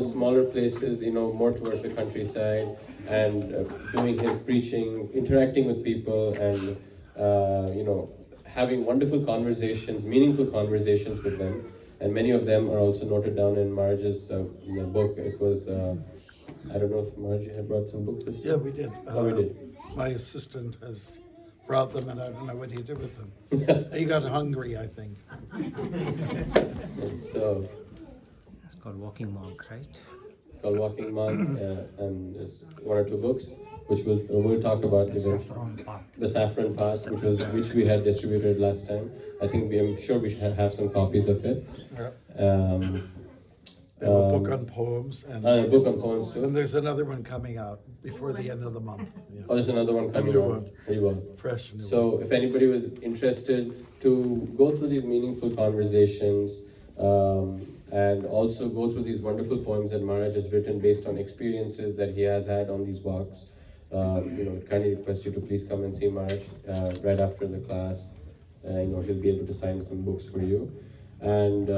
smaller places, more towards the countryside, and doing his preaching, interacting with people, and having wonderful conversations, meaningful conversations with them. And many of them are also noted down in Maharaj's book. It was, I don't know if Maharaj had brought some books this time. Yeah, we did. We did. My assistant has brought them, and I don't know what he did with them. He got hungry, I think. So it's called Walking Monk, right? it's called Walking Monk, and there's one or two books which we'll talk about even. The Saffron Path, which we had distributed last time. I'm sure we should have some copies of it. And a book on poems, and a book on poems too. and there's another one coming out before the end of the month. Yeah. Oh, there's another one coming new out. one. Very well. Fresh new So one. if anybody was interested to go through these meaningful conversations, and also go through these wonderful poems that Maharaj has written based on experiences that he has had on these walks, kindly request you to please come and see Maharaj right after the class. He'll be able to sign some books for you. And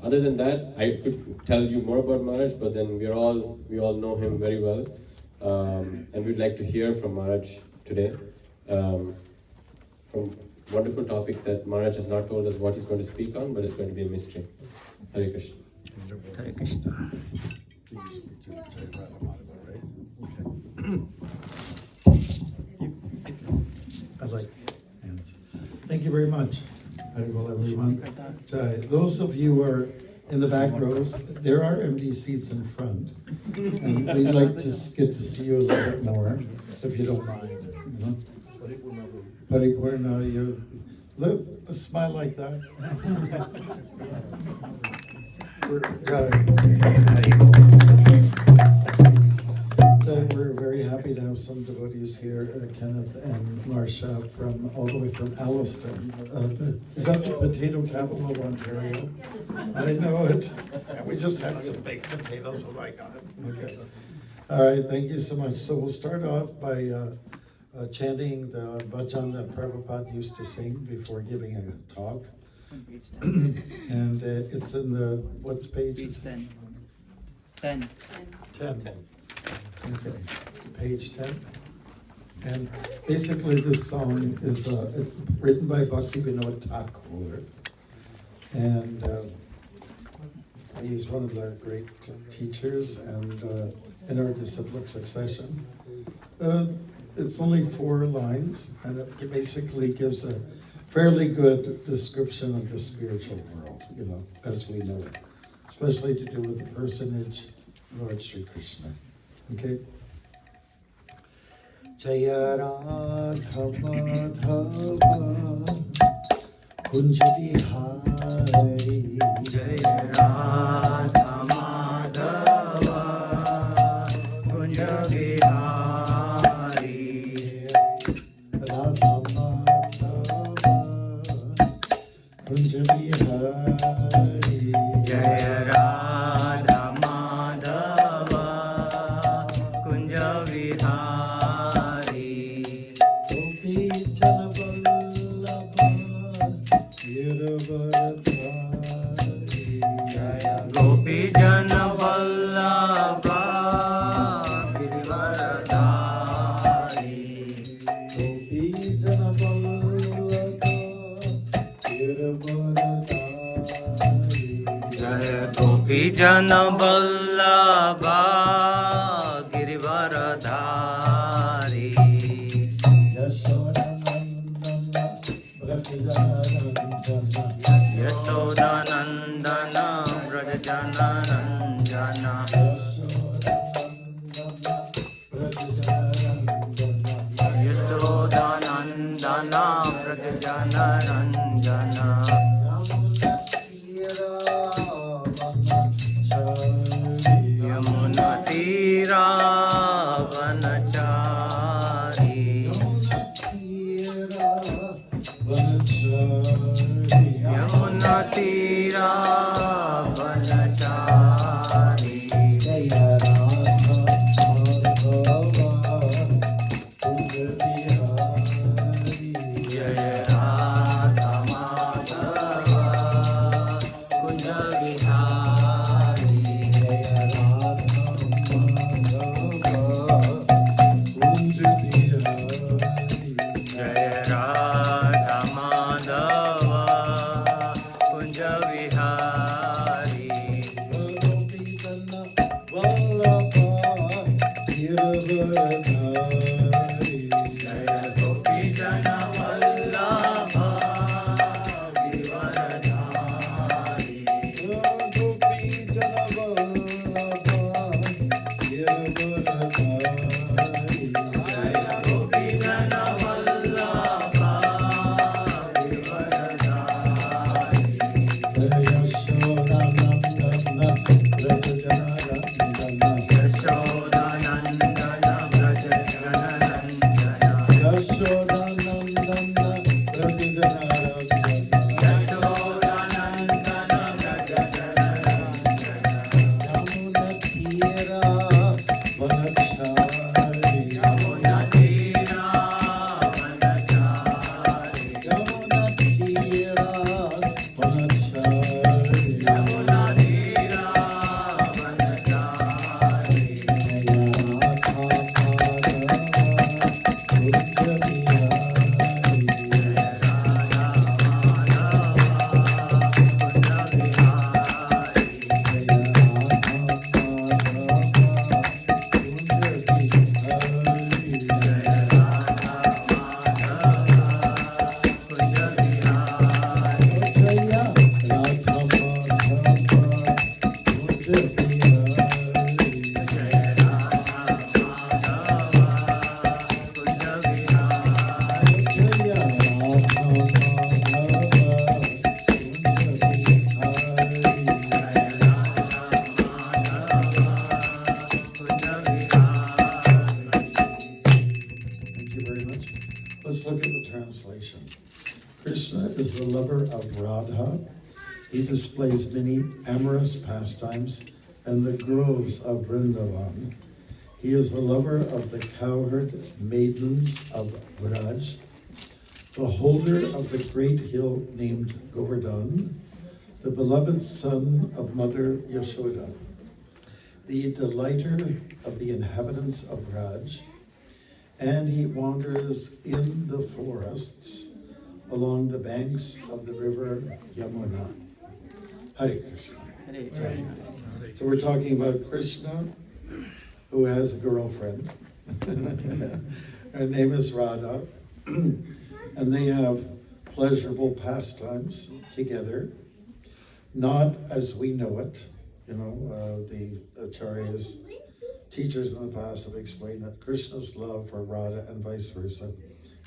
other than that, I could tell you more about Maharaj, but then we all know him very well, and we'd like to hear from Maharaj today, from wonderful topic that Maharaj has not told us what he's going to speak on, but it's going to be a mystery. Hare Krishna. Hare Krishna. I like hands. Thank you very much. Well, everyone. Those of you who are in the back rows, there are empty seats in front, and we'd like to get to see you a little bit more, if you don't mind. Paripurna, you look, a smile like that. We're very happy to have some devotees here, Kenneth and Marsha, all the way from Alliston. Is that the potato capital of Ontario? I know it. We just had some baked potatoes, oh my God. Okay. All right, thank you so much. So we'll start off by chanting the bhajan that Prabhupada used to sing before giving a talk. And it's in the, what's page? Page 10. 10. 10. Okay, page 10. And basically this song is written by Bhakti Vinod Thakur. And he's one of the great teachers and in our disciplic succession. It's only 4 lines, and it basically gives a fairly good description of the spiritual world, as we know it, especially to do with the personage, Lord Sri Krishna. Okay? Jaya Radha Madhava Kunja Bihari Jaya Radha Madhava Kunja Bihari Radha Madhava Kunja Bihari Jaya Radha Madhava Kunja Vihari Gopi Jana Vallabha Giravaradhari Jaya Gopi Jana Vallabha Girivaradhari Gopi Jana Vallabha Giravaradhari Jaya Gopi Jana Vallabha Girivaradhari Yashodanandana Brajajana Yashodanandana Brajajana Ranjana Yashodanandana Brajajana Ranjana Yamuna Tira Vanachari Yamuna Tira Vanachari Jaya Radha Madhava Giravardhari. Jaya Gopi Jana Vallabha Giravardhari. Gopi Janavallabha Giravardhari. Jaya Gopi Jana Vallabha Giravardhari. Yashodanandana Rajajanarandana. Yashodanandana Braja Jananandana. Yashodanandana Rajajanarandana. Yashodanandana Braja Jananandana. Yamuna Tira Vanachari. Yamuna Tira Vanachari. Yamuna Tira Vanachari. Yamuna Tira Vanachari. Thank you very much. Let's look at the translation. Krishna is the lover of Radha. He displays many amorous pastimes and the groves of Vrindavan. He is the lover of the cowherd maidens of Vraj, the holder of the great hill named Govardhan, the beloved son of Mother Yashoda, the delighter of the inhabitants of Vraj, and he wanders in the forests along the banks of the river Yamuna. Hare Krishna. Hare Krishna. So we're talking about Krishna, who has a girlfriend. Her name is Radha, and they have pleasurable pastimes together, not as we know it. You know, the acharyas, teachers in the past have explained that Krishna's love for Radha and vice versa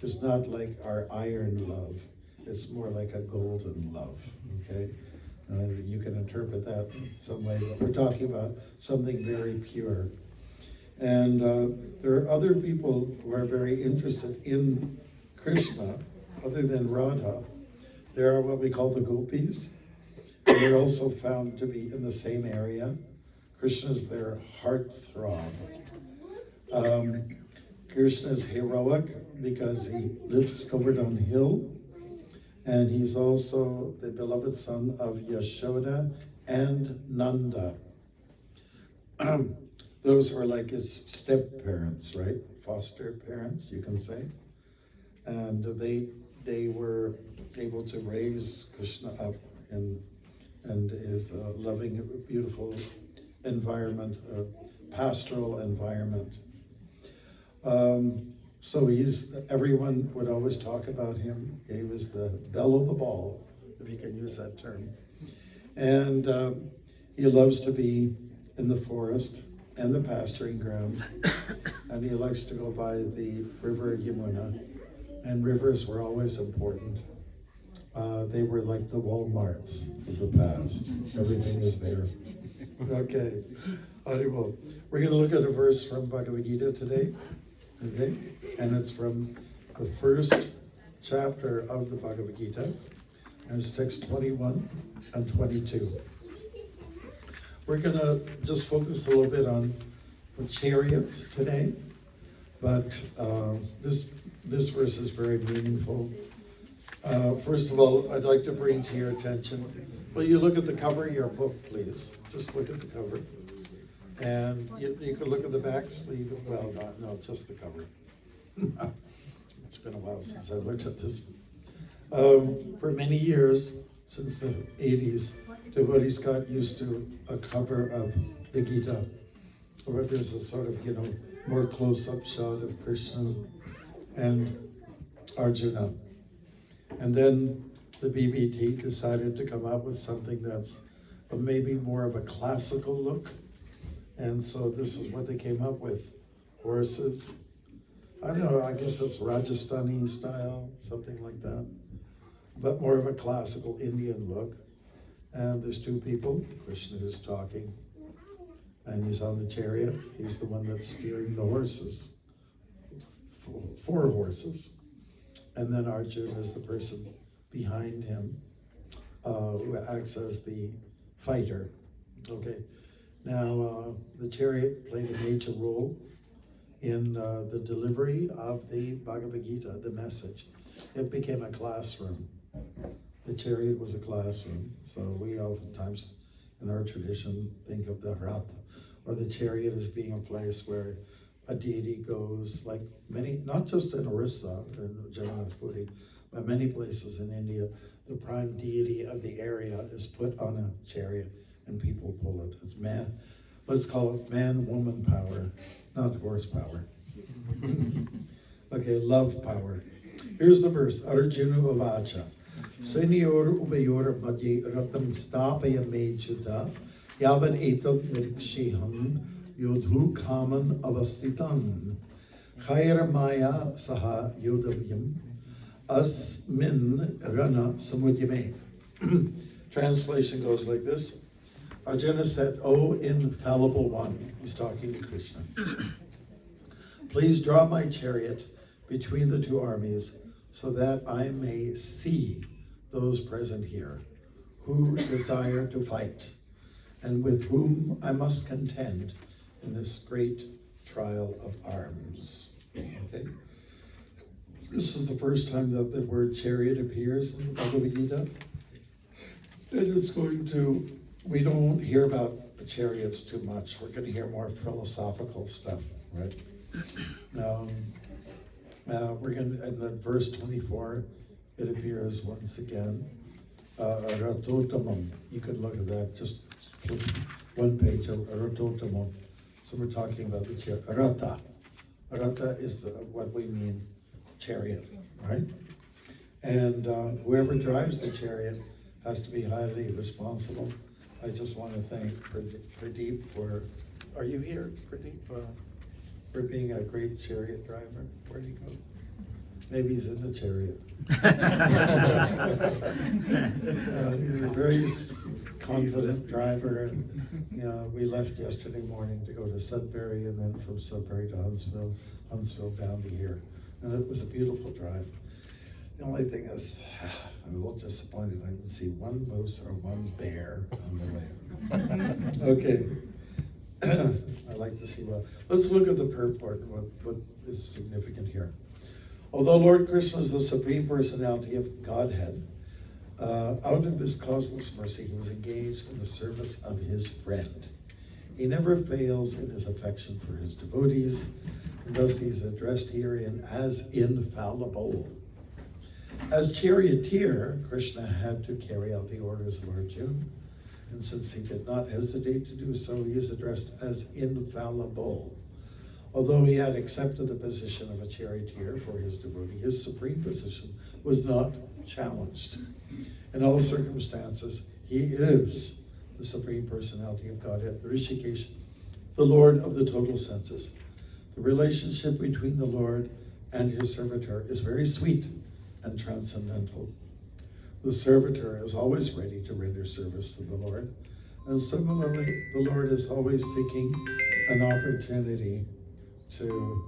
is not like our iron love. It's more like a golden love, okay? You can interpret that some way, but we're talking about something very pure. And there are other people who are very interested in Krishna, other than Radha. There are what we call the gopis. They're also found to be in the same area. Krishna is their heartthrob. Krishna is heroic because he lifts Govardhan Hill, and he's also the beloved son of Yashoda and Nanda. Those were like his step-parents, right? Foster parents, you can say. And they were able to raise Krishna up in his loving, beautiful environment, pastoral environment. So everyone would always talk about him. He was the belle of the ball, if you can use that term. And he loves to be in the forest and the pasturing grounds. And he likes to go by the river Yamuna. And rivers were always important. They were like the Walmarts of the past. Everything is there. Okay. Audible. We're going to look at a verse from Bhagavad Gita today. Okay? And it's from the first chapter of the Bhagavad Gita. And it's text 21 and 22. We're going to just focus a little bit on the chariots today. But this verse is very meaningful. First of all, I'd like to bring to your attention, will you look at the cover of your book, please? Just look at the cover. And you can look at the back sleeve. Well, no, just the cover. It's been a while since I looked at this. For many years, since the 80s, devotees got used to a cover of the Gita. where there's a sort of, more close-up shot of Krishna and Arjuna. And then the BBT decided to come up with something that's maybe more of a classical look. And so this is what they came up with. Horses. I don't know, I guess it's Rajasthani style, something like that. But more of a classical Indian look. And there's two people. Krishna is talking. And he's on the chariot. He's the one that's steering the horses. Four horses. And then Arjuna is the person behind him who acts as the fighter. Okay. Now, the chariot played a major role in the delivery of the Bhagavad Gita, the message. It became a classroom. The chariot was a classroom. So we oftentimes, in our tradition, think of the Rath, or the chariot as being a place where a deity goes, like many, not just in Orissa, in Jagannath Puri, but many places in India, the prime deity of the area is put on a chariot and people pull it. It's man, let's call it man-woman power, not horsepower. Okay, love power. Here's the verse, Arjuna Uvacha. Senior Ubayor Madhye Ratam Stapaya Mechuta Yavan Etam Nirikshiham Yodhu Kaman Avastitan Khair Maya Saha Yodavyam Asmin Rana Samudyame. Translation goes like this. Arjuna said, O infallible one, he's talking to Krishna, please draw my chariot between the two armies so that I may see those present here who desire to fight and with whom I must contend in this great trial of arms. Okay. This is the first time that the word chariot appears in the Bhagavad Gita. And it's going to, we don't hear about the chariots too much. We're going to hear more philosophical stuff, right? We're going to, in the verse 24, it appears once again. Ratotamam. You could look at that, just flip one page of Ratotamam. So we're talking about the chariot. Rata. Rata is what we mean chariot, right? And whoever drives the chariot has to be highly responsible. I just want to thank Pradeep for, are you here, Pradeep? For being a great chariot driver. Where'd he go? Maybe he's in the chariot. He's a very confident driver, and we left yesterday morning to go to Sudbury, and then from Sudbury to Huntsville down to here. And it was a beautiful drive. The only thing is, I'm a little disappointed I didn't see one moose or one bear on the way. Okay. I like to see what. Let's look at the purport and what is significant here. Although Lord Krishna is the Supreme Personality of Godhead, out of his causeless mercy, he was engaged in the service of his friend. He never fails in his affection for his devotees, and thus he is addressed herein as infallible. As charioteer, Krishna had to carry out the orders of Arjuna, and since he did not hesitate to do so, he is addressed as infallible. Although he had accepted the position of a charioteer for his devotee, his supreme position was not challenged. In all circumstances, he is the Supreme Personality of Godhead, the Rishikesh, the Lord of the total senses. The relationship between the Lord and his servitor is very sweet and transcendental. The servitor is always ready to render service to the Lord, and similarly, the Lord is always seeking an opportunity to,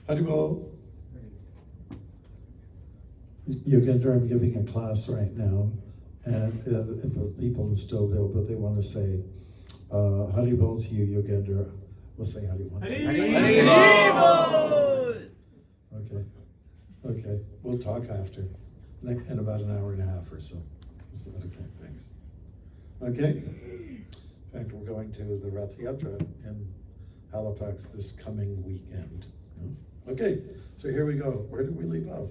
Haribol. Yogendra, I'm giving a class right now, and for people in Stouffville, but they want to say Haribol to you, Yogendra. We'll say Haribol. Haribol! Okay, we'll talk after, in about an hour and a half or so. Okay, thanks. Okay, in fact, we're going to the Rath Yatra in Halifax this coming weekend. Okay, so here we go. Where did we leave off?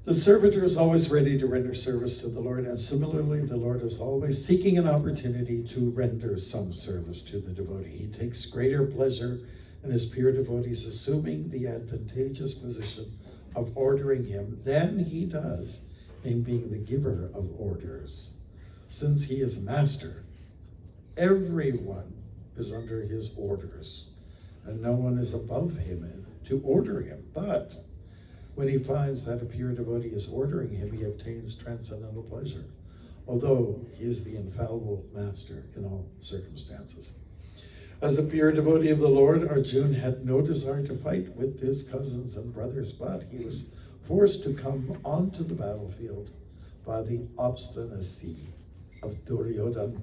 The servitor is always ready to render service to the Lord, and similarly, the Lord is always seeking an opportunity to render some service to the devotee. He takes greater pleasure in his pure devotees assuming the advantageous position of ordering him than he does in being the giver of orders. Since he is master, everyone is under his orders, and no one is above him to order him. But when he finds that a pure devotee is ordering him, he obtains transcendental pleasure, although he is the infallible master in all circumstances. As a pure devotee of the Lord, Arjun had no desire to fight with his cousins and brothers, but he was forced to come onto the battlefield by the obstinacy of Duryodhana,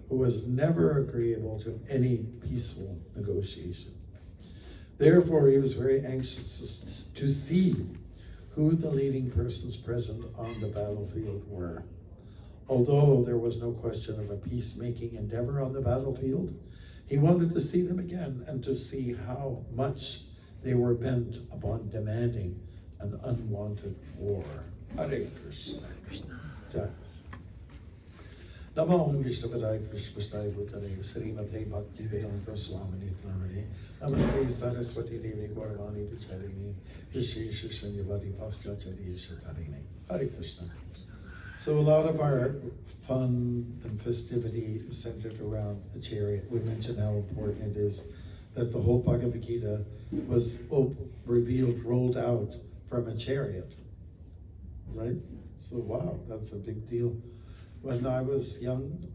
who was never agreeable to any peaceful negotiation. Therefore, he was very anxious to see who the leading persons present on the battlefield were. Although there was no question of a peacemaking endeavor on the battlefield, he wanted to see them again and to see how much they were bent upon demanding an unwanted war. Hare Krishna. Namo Om Vishnupadaya Krishnapadaya Bhutale Srimate Bhakti Marga Swami Maharaj. Namaste Saraswati Devi Gauravani Vicharini Vishesha Shanyavadi Paschacharya Shatarini. Hare Krishna. So a lot of our fun and festivity is centered around a chariot. We mentioned how important it is that the whole Bhagavad Gita was revealed, rolled out from a chariot, right? So wow, that's a big deal. When I was young,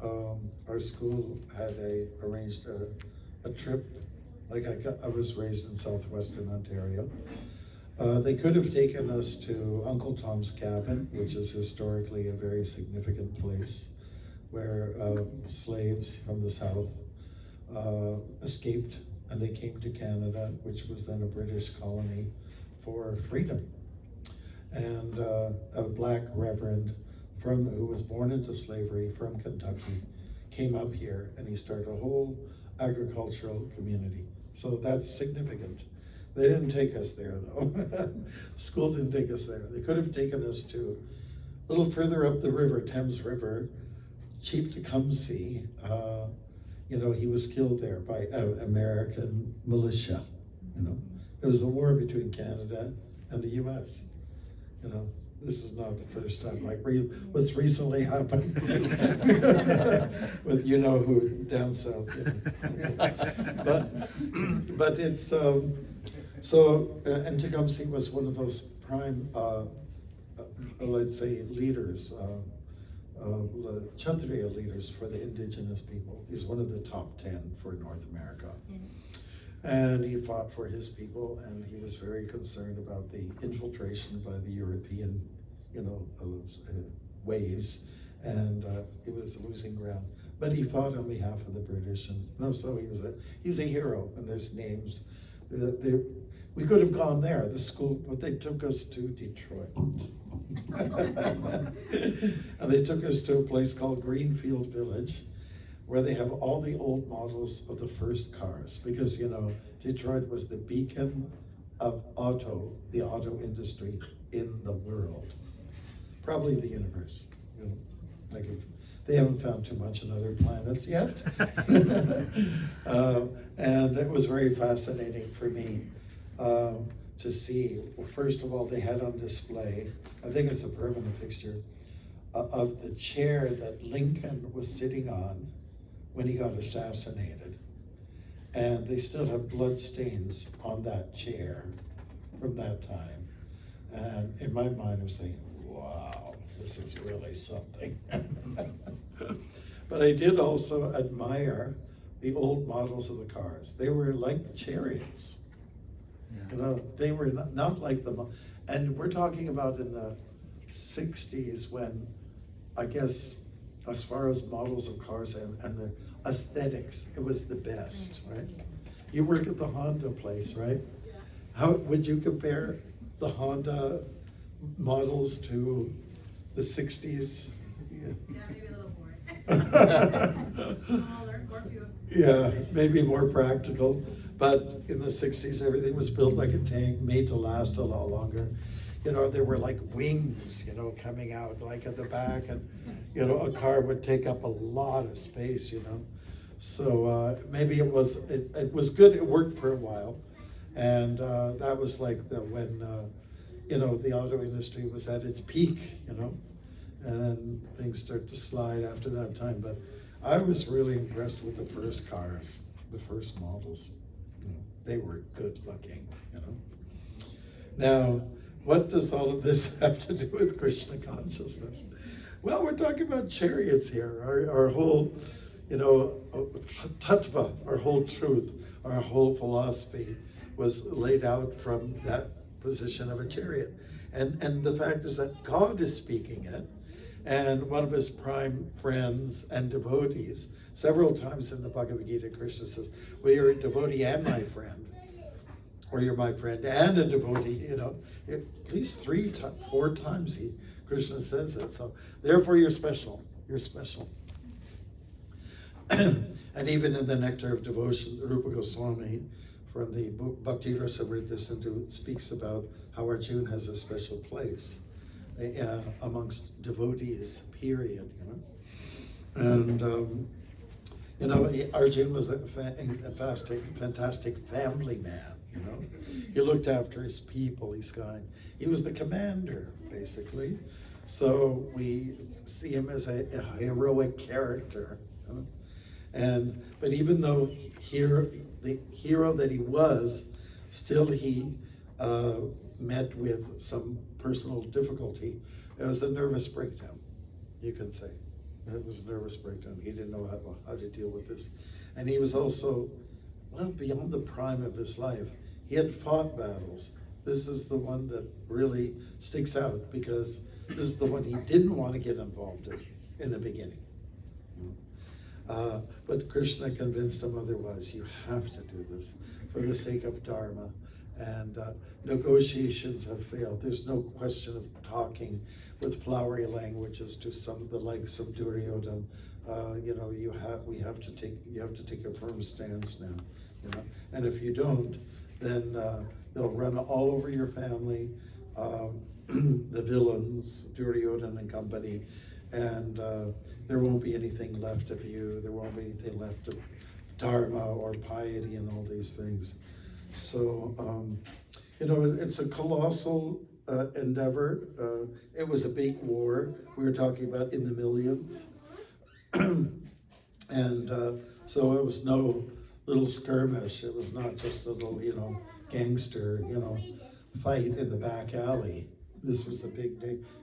our school had arranged a trip. Like I was raised in southwestern Ontario. They could have taken us to Uncle Tom's Cabin, which is historically a very significant place where slaves from the south escaped and they came to Canada, which was then a British colony, for freedom. And a black reverend who was born into slavery from Kentucky came up here and he started a whole agricultural community. So that's significant. They didn't take us there though. School didn't take us there. They could have taken us to a little further up the river, Thames River, Chief Tecumseh. He was killed there by American militia. It was a war between Canada and the US. This is not the first time, like what's recently happened with who down south. But it's and Tecumseh was one of those prime, let's say, leaders, Kshatriya leaders for the indigenous people. He's one of the top 10 for North America. And he fought for his people, and he was very concerned about the infiltration by the European, ways, and he was losing ground. But he fought on behalf of the British, and so he's a hero. And there's names. We could have gone there, the school, but they took us to Detroit. And they took us to a place called Greenfield Village, where they have all the old models of the first cars, because Detroit was the beacon of the auto industry in the world, probably the universe. They haven't found too much on other planets yet. And it was very fascinating for me to see. Well, first of all, they had on display, I think it's a permanent fixture, of the chair that Lincoln was sitting on when he got assassinated. And they still have blood stains on that chair from that time. And in my mind, I was thinking, wow, this is really something. But I did also admire the old models of the cars. They were like chariots. Yeah. They were not like them. And we're talking about in the 60s when, I guess, as far as models of cars and the aesthetics, it was the best, right? You work at the Honda place, right? How would you compare the Honda models to the 60s? Yeah, maybe a little more. Smaller, more beautiful. Yeah, maybe more practical. But in the 60s, everything was built like a tank, made to last a lot longer. there were like wings, coming out like at the back, and, a car would take up a lot of space, So maybe it was good, it worked for a while. And that was like when the auto industry was at its peak, and then things start to slide after that time. But I was really impressed with the first cars, the first models. They were good looking, Now, what does all of this have to do with Krishna consciousness? Well, we're talking about chariots here. Our whole, tattva, our whole truth, our whole philosophy was laid out from that position of a chariot. And the fact is that God is speaking it, and one of his prime friends and devotees, several times in the Bhagavad Gita, Krishna says, well, you're a devotee and my friend, or you're my friend and a devotee, at least 4 times Krishna says it. So therefore you're special, And even in the Nectar of Devotion, Rupa Goswami, from the book Bhakti Rasa Vriddha speaks about how Arjuna has a special place amongst devotees, period, And, Arjuna was a fantastic family man, He looked after his people, his kind. He was the commander, basically. So we see him as a heroic character. But even though the hero that he was, still he met with some personal difficulty. It was a nervous breakdown, you can say. It was a nervous breakdown. He didn't know how to deal with this. And he was also, beyond the prime of his life. He had fought battles. This is the one that really sticks out, because this is the one he didn't want to get involved in the beginning. But Krishna convinced him otherwise. You have to do this for the sake of Dharma. And negotiations have failed. There's no question of talking with flowery languages to the likes of Duryodhana. You have to take a firm stance now. And if you don't, then they'll run all over your family, the villains, Duryodhana and company, and there won't be anything left of you. There won't be anything left of dharma or piety and all these things. So, it's a colossal endeavor. It was a big war. We were talking about in the millions. And so it was no little skirmish. It was not just a little, gangster, fight in the back alley. This was a big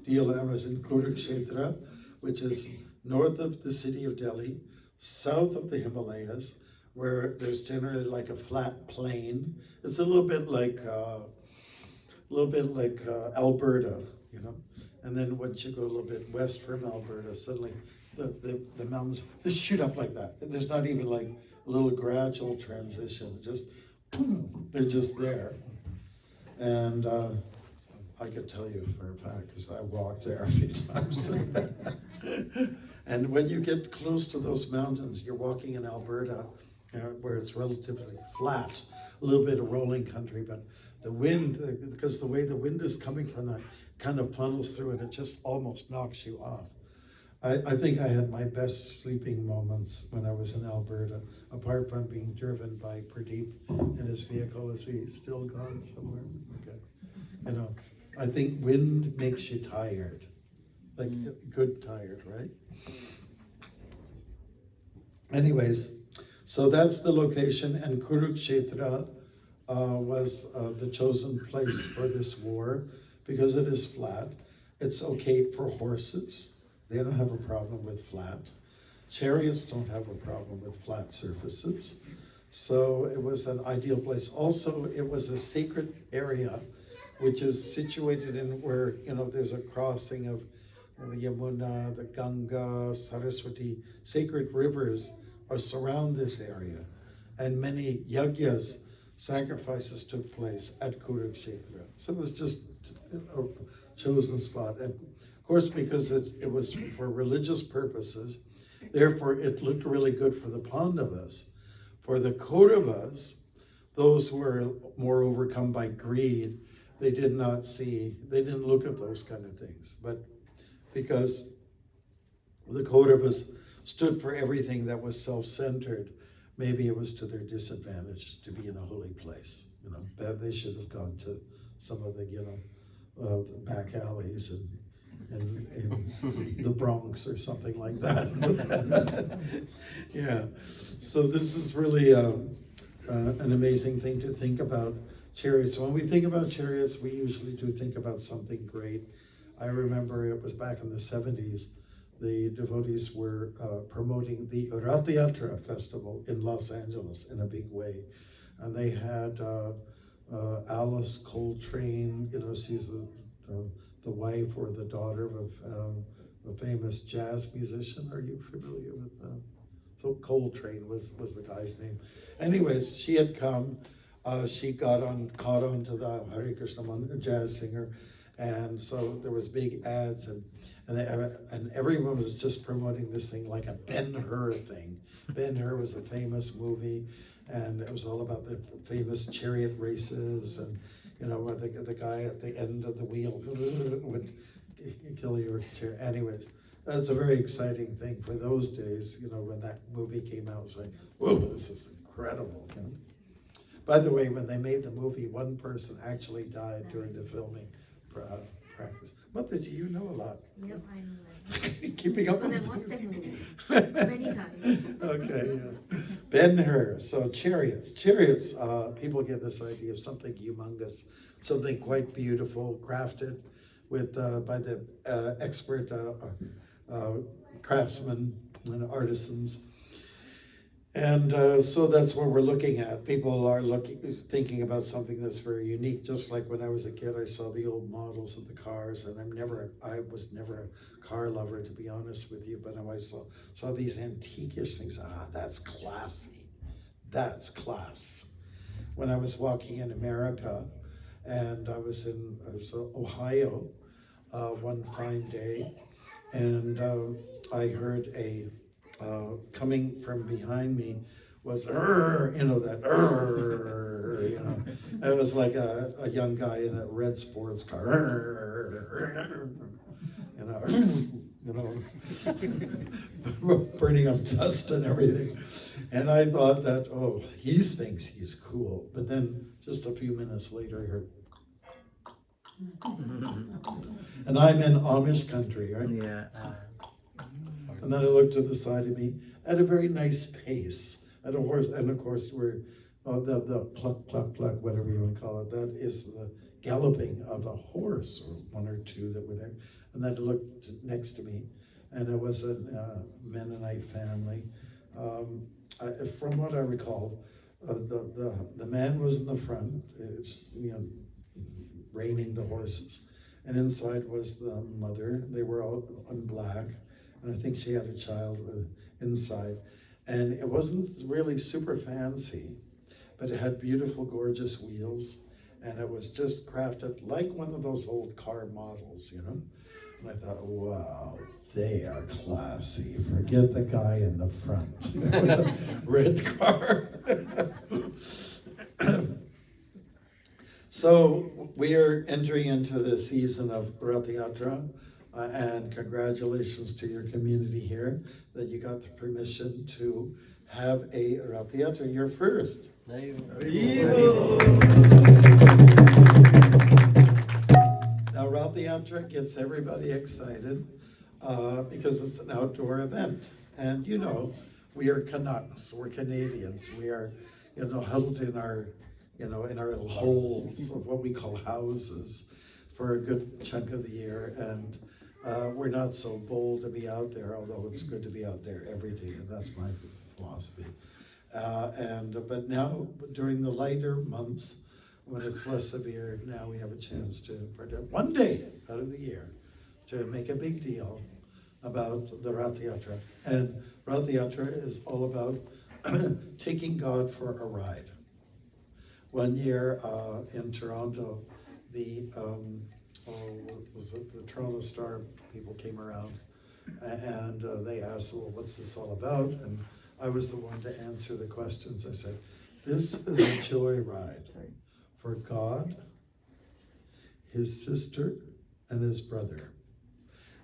deal. I was in Kurukshetra, which is north of the city of Delhi, south of the Himalayas, where there's generally like a flat plain. It's a little bit like Alberta, And then once you go a little bit west from Alberta, suddenly the mountains just shoot up like that. And there's not even like a little gradual transition. Just boom, they're just there. And I could tell you for a fact, because I walked there a few times. And when you get close to those mountains, you're walking in Alberta, where it's relatively flat, a little bit of rolling country, but the wind, because the way the wind is coming from that, kind of funnels through it, it just almost knocks you off. I think I had my best sleeping moments when I was in Alberta, apart from being driven by Pradeep in his vehicle. Is he still gone somewhere? Okay. I think wind makes you tired, like good tired, right? Anyways, so that's the location, and Kurukshetra was the chosen place for this war because it is flat. It's okay for horses. They don't have a problem with flat. Chariots don't have a problem with flat surfaces. So it was an ideal place. Also, it was a sacred area, which is situated in where, there's a crossing of the Yamuna, the Ganga, Saraswati. Sacred rivers are surround this area. And many yagyas, sacrifices, took place at Kurukshetra. So it was just a chosen spot. And of course, because it was for religious purposes, therefore it looked really good for the Pandavas. For the Kauravas, those who were more overcome by greed, they did not see, they didn't look at those kind of things. But because the Kauravas stood for everything that was self-centered, maybe it was to their disadvantage to be in a holy place. That they should have gone to some of the, the back alleys in the Bronx or something like that. Yeah, so this is really an amazing thing to think about chariots. When we think about chariots, we usually do think about something great. I remember it was back in the 70s, the devotees were promoting the Rath Yatra festival in Los Angeles in a big way. And they had Alice Coltrane, she's the wife or the daughter of a famous jazz musician. Are you familiar with so Coltrane was the guy's name. Anyways, she had come. She caught on to the Hare Krishna jazz singer, and so there was big ads, and everyone was just promoting this thing like a Ben-Hur thing. Ben-Hur was a famous movie, and it was all about the famous chariot races, and where the guy at the end of the wheel would kill your chair. Anyways, that's a very exciting thing for those days. When that movie came out, it was like, whoa, this is incredible. By the way, when they made the movie, one person actually died during the filming practice. Mother, you know a lot. Yep, I know that. Keeping up Because I with watched that things. movie many times. Okay, yes. Ben-Hur, so chariots. Chariots, people get this idea of something humongous, something quite beautiful, crafted with by the expert craftsmen and artisans. And so that's what we're looking at. People are thinking about something that's very unique. Just like when I was a kid, I saw the old models of the cars, and I was never a car lover, to be honest with you. But I saw these antique-ish things. That's classy. That's class. When I was walking in America, and I was in Ohio one fine day, and I heard coming from behind me was that it was like a young guy in a red sports car, burning up dust and everything. And I thought that, oh, he thinks he's cool. But then just a few minutes later, I heard, and I'm in Amish country, right? Yeah. And then I looked to the side of me at a very nice pace, at a horse, and of course we're the cluck, cluck, cluck, whatever you want to call it. That is the galloping of a horse, or one or two that were there. And then I looked next to me, and it was a Mennonite family. From what I recall, the man was in the front, reining the horses, and inside was the mother. They were all in black. And I think she had a child inside. And it wasn't really super fancy, but it had beautiful, gorgeous wheels. And it was just crafted like one of those old car models, And I thought, wow, they are classy. Forget the guy in the front with the red car. So we are entering into the season of Rath Yatra. And congratulations to your community here that you got the permission to have a Rath Yatra, your first. Now Rath Yatra gets everybody excited because it's an outdoor event. And we are Canucks, we're Canadians, we are huddled in our in our holes of what we call houses for a good chunk of the year. And we're not so bold to be out there, although it's good to be out there every day, and that's my philosophy. But now, during the lighter months, when it's less severe, now we have a chance to protect one day out of the year to make a big deal about the Rath Yatra. And Rath Yatra is all about taking God for a ride. One year in Toronto, the Toronto Star people came around, and they asked, well, what's this all about? And I was the one to answer the questions. I said, this is a joy ride for God his sister, and his brother.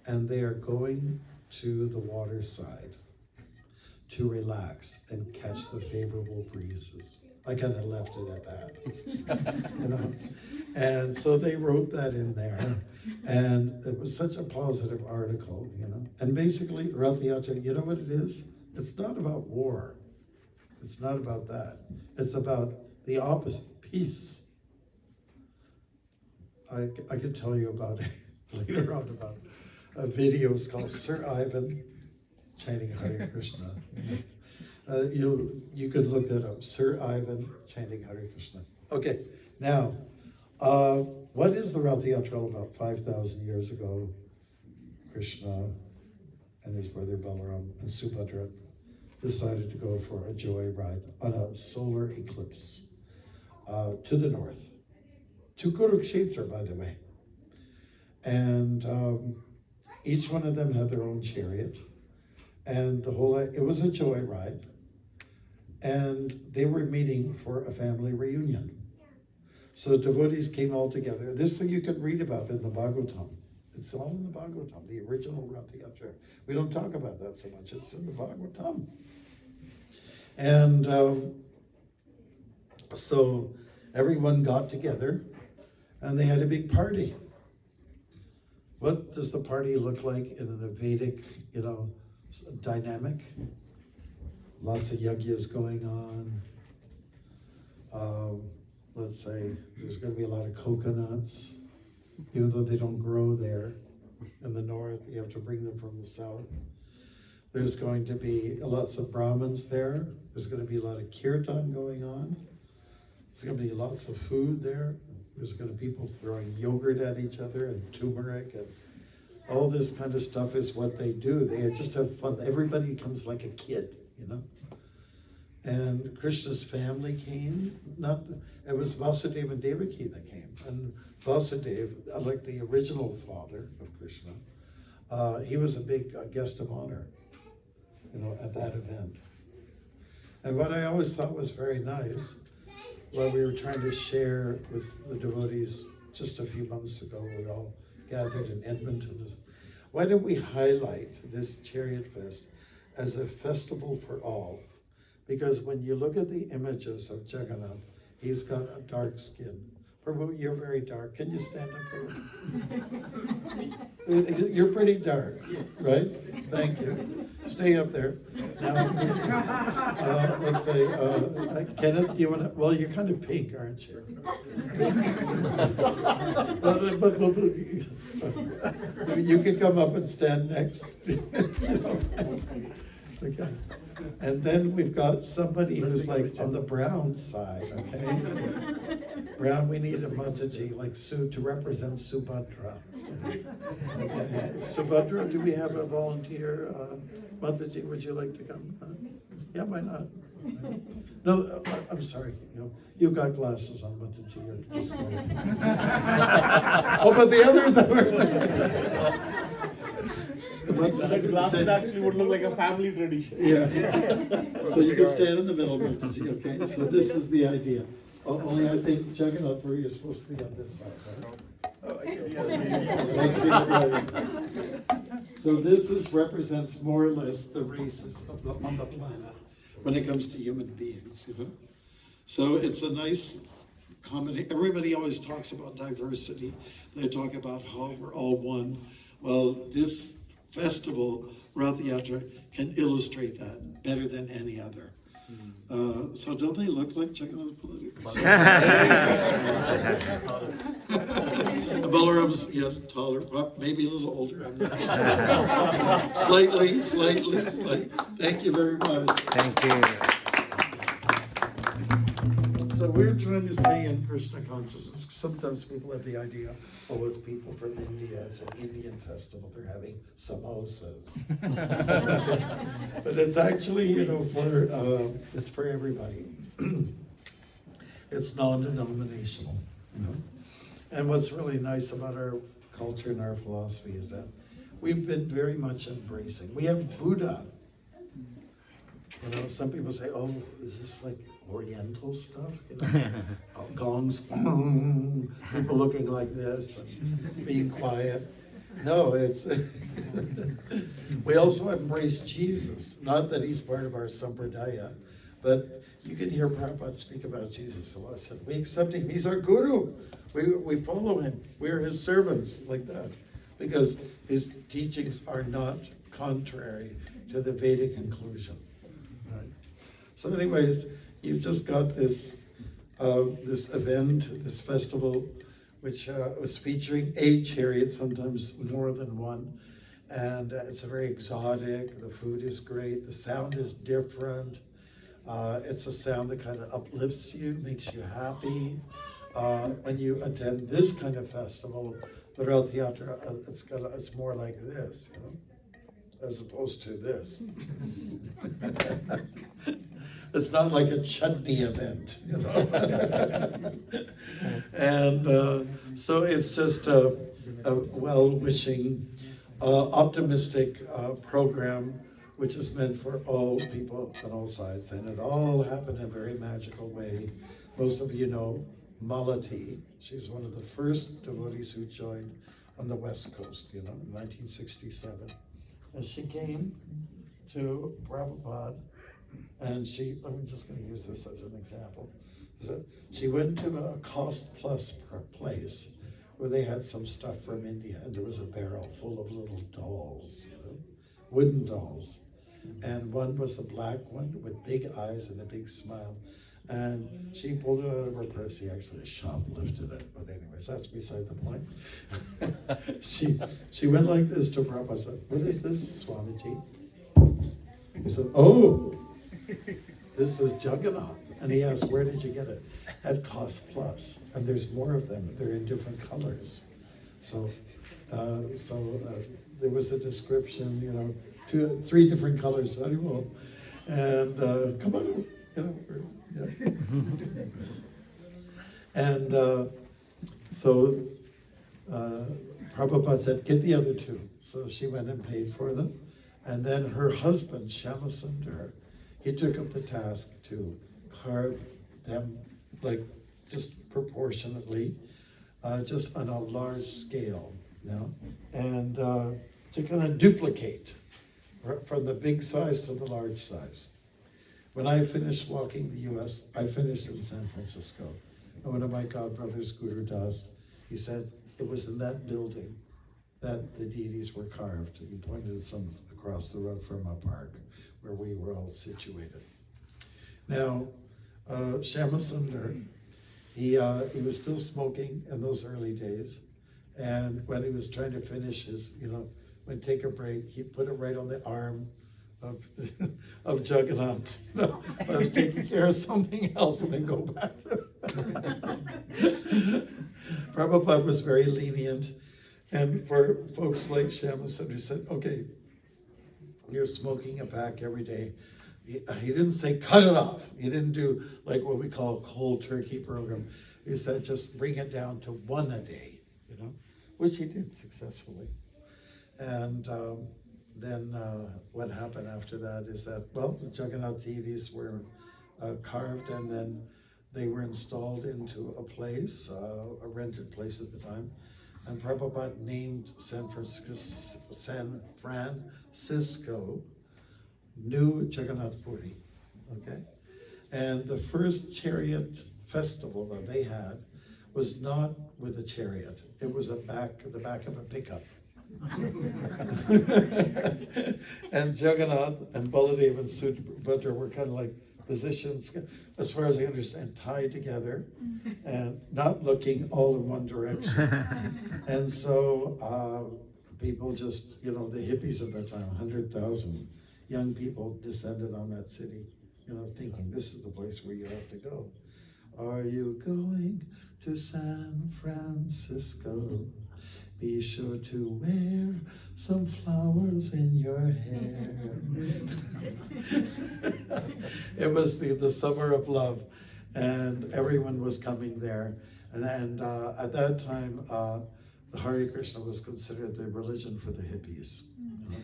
And they are going to the water side to relax and catch the favorable breezes. I kind of left it at that, you know. And so they wrote that in there, and it was such a positive article, you know. And basically, Rath Yatra, you know what it is? It's not about war. It's not about that. It's about the opposite, peace. I could tell you about later on about a video. It's called Sir Ivan chanting Hare Krishna. You could look that up. Sir Ivan chanting Hare Krishna. Okay, now, what is the Rath Yatra about? 5,000 years ago, Krishna and his brother Balaram and Subhadra decided to go for a joyride on a solar eclipse to the north, to Kurukshetra, by the way. And each one of them had their own chariot, and it was a joyride, and they were meeting for a family reunion. So devotees came all together. This thing you can read about in the Bhagavatam. It's all in the Bhagavatam, the original Rath Yatra. We don't talk about that so much. It's in the Bhagavatam. And so everyone got together, and they had a big party. What does the party look like in a Vedic, you know, dynamic? Lots of yajnas going on. Let's say there's going to be a lot of coconuts, even though they don't grow there in the north. You have to bring them from the south. There's going to be lots of Brahmins there. There's going to be a lot of kirtan going on. There's going to be lots of food there. There's going to be people throwing yogurt at each other and turmeric, and all this kind of stuff is what they do. They just have fun. Everybody comes like a kid, you know. And Krishna's family came. It was Vasudeva and Devaki that came. And Vasudeva, like the original father of Krishna, he was a big guest of honor, you know, at that event. And what I always thought was very nice, what we were trying to share with the devotees just a few months ago, we all gathered in Edmonton, is why don't we highlight this Chariot Fest as a festival for all? Because when you look at the images of Jagannath, he's got a dark skin. Prabhu, you're very dark. Can you stand up here? You're pretty dark, right? Thank you. Stay up there. Now, let's say, Kenneth, do you want to? Well, you're kind of pink, aren't you? You could come up and stand next. Okay. And then we've got somebody who's like on the brown side, okay? Brown, we need a Mataji, like Sue, to represent Subhadra. Okay. Subhadra, do we have a volunteer? Mataji, would you like to come? Yeah, why not? No, I'm sorry, you know, you've got glasses on, Mataji. You're disqualified. Oh, but the others are. The glasses actually would look like a family tradition. Yeah. So you can stand in the middle, Mataji, okay? So this is the idea. Only I think Jagannath, where you're supposed to be on this side, right? Let's get it right. So this represents more or less the races on the planet when it comes to human beings, you know? So it's a nice comedy. Everybody always talks about diversity. They talk about how we're all one. Well, this festival, Rath Yatra, can illustrate that better than any other. So don't they look like Jagannath politically? Balaram's taller, maybe a little older. I'm not sure. Slightly. Thank you very much. Thank you. So we're trying to say in Krishna consciousness, sometimes people have the idea, oh, it's people from India, it's an Indian festival, they're having samosas. But it's actually, you know, it's for everybody. It's non-denominational, you know. And what's really nice about our culture and our philosophy is that we've been very much embracing. We have Buddha. You know, some people say, "Oh, is this like Oriental stuff?" You know, gongs, people looking like this, and being quiet. No, it's. We also embrace Jesus. Not that he's part of our sampradaya, but you can hear Prabhupada speak about Jesus a lot. Said we accept him. He's our guru. We follow him. We're his servants, like that, because his teachings are not contrary to the Vedic conclusion. Right. So, anyways, you've just got this this event, this festival, which was featuring a chariot, sometimes more than one, and it's a very exotic. The food is great. The sound is different. It's a sound that kind of uplifts you, makes you happy. When you attend this kind of festival, the Rath Yatra, it's more like this, you know, as opposed to this. It's not like a chutney event, you know. And so it's just a well-wishing, optimistic program, which is meant for all people on all sides. And it all happened in a very magical way. Most of you know Malati. She's one of the first devotees who joined on the West Coast, you know, in 1967. And she came to Prabhupada, and I'm just going to use this as an example. So she went to a cost plus place where they had some stuff from India, and there was a barrel full of little dolls, you know, wooden dolls. And one was a black one with big eyes and a big smile. And she pulled it out of her purse. She actually shoplifted it, but anyways, that's beside the point. She went like this to Prabhupada and said, "What is this, Swamiji?" He said, "Oh, this is Jagannath." And he asked, "Where did you get it?" "At Cost Plus." And there's more of them. They're in different colors. So there was a description, you know, 3 different colors. And come on, you know. Yeah. And so Prabhupada said, "Get the other 2." So she went and paid for them. And then her husband, Shyamasundar, he took up the task to carve them, like, just proportionately, just on a large scale, you know, and to kind of duplicate from the big size to the large size. When I finished walking the US, I finished in San Francisco. And one of my godbrothers, Guru Das, he said it was in that building that the deities were carved. He pointed at some across the road from a park where we were all situated. Now, Shyamasundar, he was still smoking in those early days. And when he was trying to finish his, you know, when take a break, he put it right on the arm of Jagannath. You know, I was taking care of something else and then go back. Prabhupada was very lenient, and for folks like Shyamasundar, who said, "Okay, you're smoking a pack every day." He didn't say cut it off. He didn't do like what we call a cold turkey program. He said just bring it down to 1 a day, you know, which he did successfully. And then what happened after that is that, well, the Jagannath deities were carved, and then they were installed into a place, a rented place at the time. And Prabhupada named San Francisco New Jagannath Puri, okay? And the first chariot festival that they had was not with a chariot. It was the back of a pickup. And Jagannath and Baladev and Subhadra were kind of like positions, as far as I understand, tied together and not looking all in one direction. And so people just, you know, the hippies at that time, 100,000 young people descended on that city, you know, thinking this is the place where you have to go. Are you going to San Francisco? Be sure to wear some flowers in your hair. It was the summer of love, and everyone was coming there. And at that time, the Hare Krishna was considered the religion for the hippies. You know?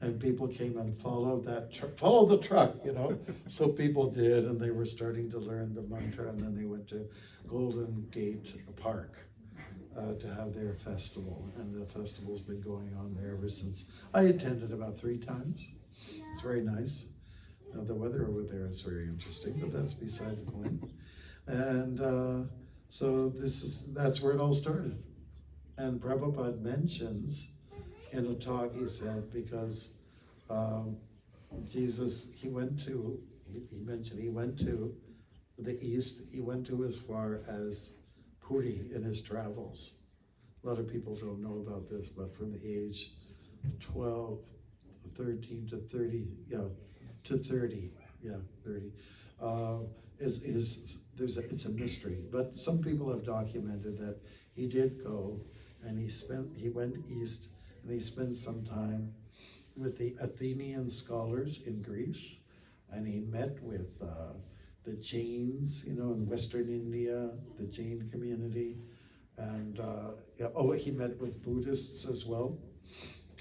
And people came and followed follow the truck, you know. So people did, and they were starting to learn the mantra, and then they went to Golden Gate Park to have their festival, and the festival's been going on there ever since. I attended about 3 times. It's very nice. The weather over there is very interesting, but that's beside the point. And so that's where it all started. And Prabhupada mentions in a talk, he said, because Jesus, he mentioned he went to the east, he went to as far as Puri in his travels. A lot of people don't know about this, but from the age 12, 13 to 30, to 30, 30, it's a mystery. But some people have documented that he did go, and he went east, and he spent some time with the Athenian scholars in Greece, and he met with the Jains, you know, in Western India, the Jain community, and he met with Buddhists as well,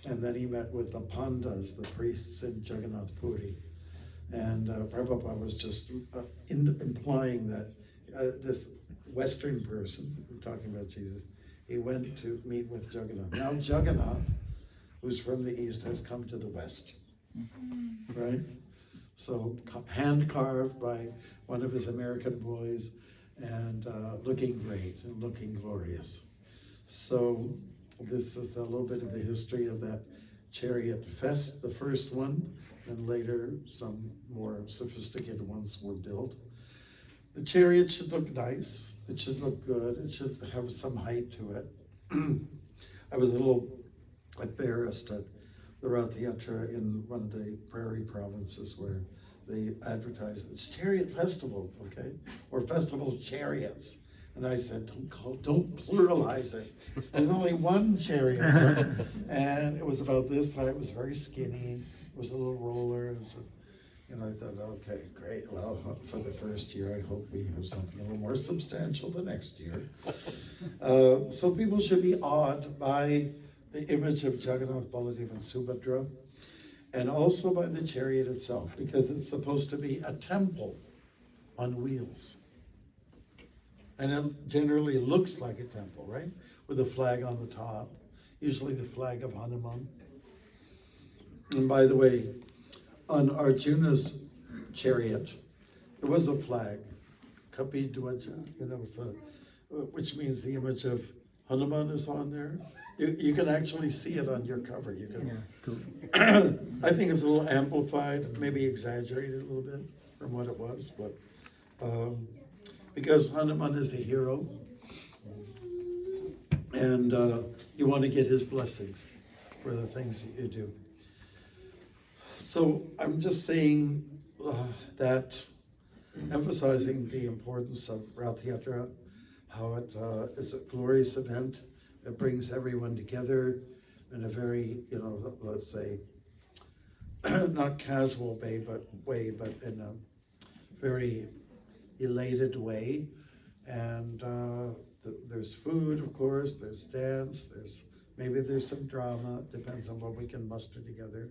and then he met with the Pandas, the priests in Jagannath Puri, and Prabhupada was just implying that this Western person, we're talking about Jesus, he went to meet with Jagannath. Now Jagannath, who's from the east, has come to the west, right? So hand carved by one of his American boys, and looking great and looking glorious. So this is a little bit of the history of that chariot fest, the first one, and later some more sophisticated ones were built. The chariot should look nice, it should look good, it should have some height to it. I was a little embarrassed at the Rath Yatra in one of the prairie provinces where they advertised it's Chariot Festival, okay, or Festival of Chariots. And I said, don't pluralize it. There's only one chariot, and it was about this height. It was very skinny. It was a little roller. And I thought, okay, great. Well, for the first year, I hope we have something a little more substantial the next year. So people should be awed by the image of Jagannath, Baladev, and Subhadra, and also by the chariot itself, because it's supposed to be a temple on wheels. And it generally looks like a temple, right? With a flag on the top, usually the flag of Hanuman. And by the way, on Arjuna's chariot, there was a flag, Kapi Dwaja, you know, so, which means the image of Hanuman is on there. You can actually see it on your cover. You can. Yeah, cool. I think it's a little amplified, maybe exaggerated a little bit from what it was, but because Hanuman is a hero, and you want to get his blessings for the things that you do. So I'm just saying that, emphasizing the importance of Rath Yatra, how it is a glorious event. It brings everyone together in a very, you know, let's say, not casual way, but in a very elated way. And there's food, of course, there's dance, maybe there's some drama, depends on what we can muster together.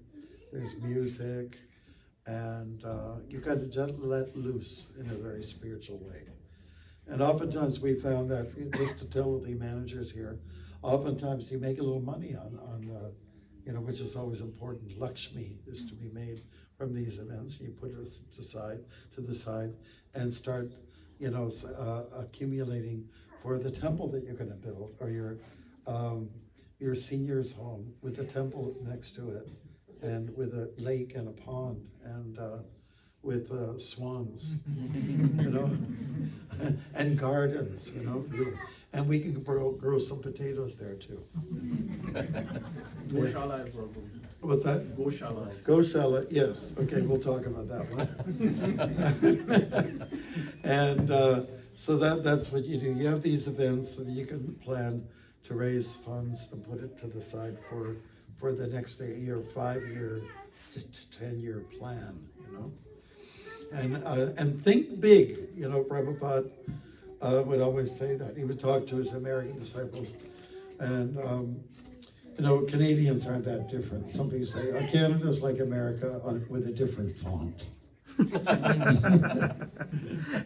There's music, and you kind of just let loose in a very spiritual way. And oftentimes we found that, just to tell the managers here, oftentimes you make a little money on you know, which is always important. Lakshmi is to be made from these events. You put it to the side and start, you know, accumulating for the temple that you're going to build, or your senior's home with a temple next to it, and with a lake and a pond, and with swans, you know, and gardens, you know, and we can grow some potatoes there too. Goshala is well. What's that? Goshala. Goshala, yes. Okay, we'll talk about that one. And so that's what you do. You have these events so that you can plan to raise funds and put it to the side for the next year, 5-year, 10-year plan, you know. And think big, you know. Prabhupada would always say that. He would talk to his American disciples, and You know, Canadians aren't that different. Some people say, oh, Canada's like America with a different font.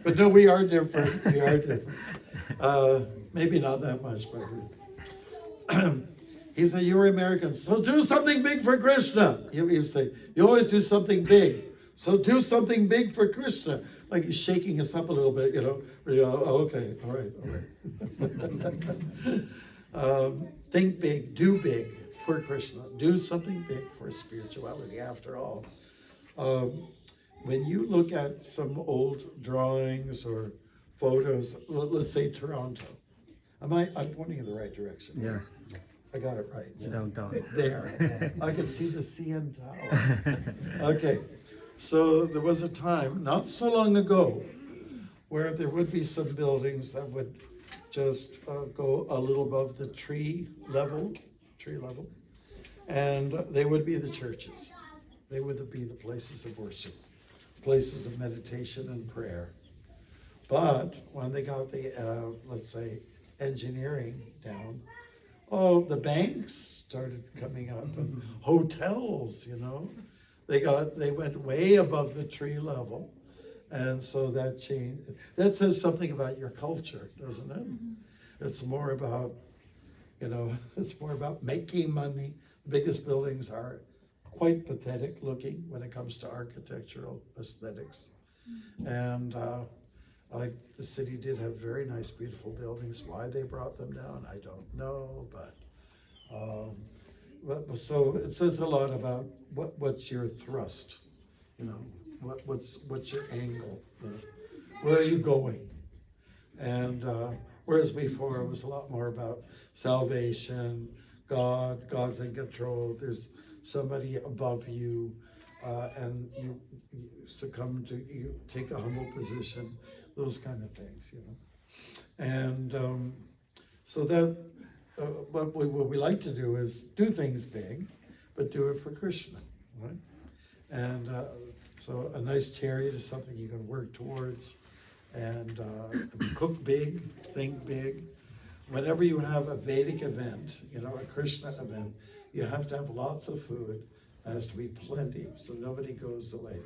But no, we are different. We are different. Maybe not that much, but he said, you're American, so do something big for Krishna. You say, you always do something big. So do something big for Krishna. Like he's shaking us up a little bit, you know. Oh, okay, all right. Think big, do big for Krishna. Do something big for spirituality, after all. When you look at some old drawings or photos, let's say Toronto. I'm pointing in the right direction. Yeah. I got it right. Downtown. There. I can see the CN Tower. Okay. So there was a time, not so long ago, where there would be some buildings that would just go a little above the tree level, and they would be the churches. They would be the places of worship, places of meditation and prayer. But when they got the, let's say, engineering down, oh, the banks started coming up and hotels, you know. They went way above the tree level. And so that changed. That says something about your culture, doesn't it? It's more about, you know, it's more about making money. The biggest buildings are quite pathetic looking when it comes to architectural aesthetics. And like the city did have very nice, beautiful buildings. Why they brought them down, I don't know, but so it says a lot about what's your thrust, you know, what's your angle, where are you going? And whereas before it was a lot more about salvation, God's in control, there's somebody above you, and you succumb to, you take a humble position, those kind of things, you know. And so that what we like to do is do things big, but do it for Krishna, right? And so a nice chariot is something you can work towards, and cook big, think big. Whenever you have a Vedic event, you know, a Krishna event, you have to have lots of food. There has to be plenty, so nobody goes away.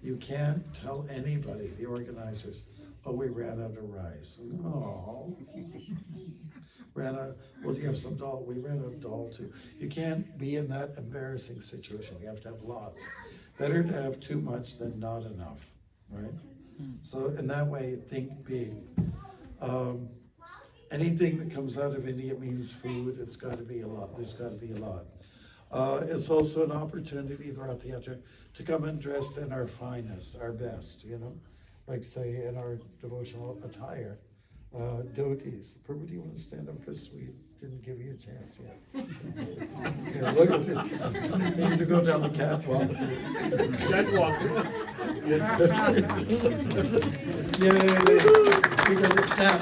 You can't tell anybody, the organizers, oh, we ran out of rice. No. Ran out, well, do you have some dal? We ran out of dal too. You can't be in that embarrassing situation. You have to have lots. Better to have too much than not enough, right? So in that way, think big. Anything that comes out of India means food. It's got to be a lot. There's got to be a lot. It's also an opportunity throughout the year to come and dressed in our finest, our best, you know, like say in our devotional attire. Devotees. Prabhu, do you want to stand up because we didn't give you a chance yet? Yeah, look at this. You need to go down the catwalk. Catwalk. Yay! You got to snap.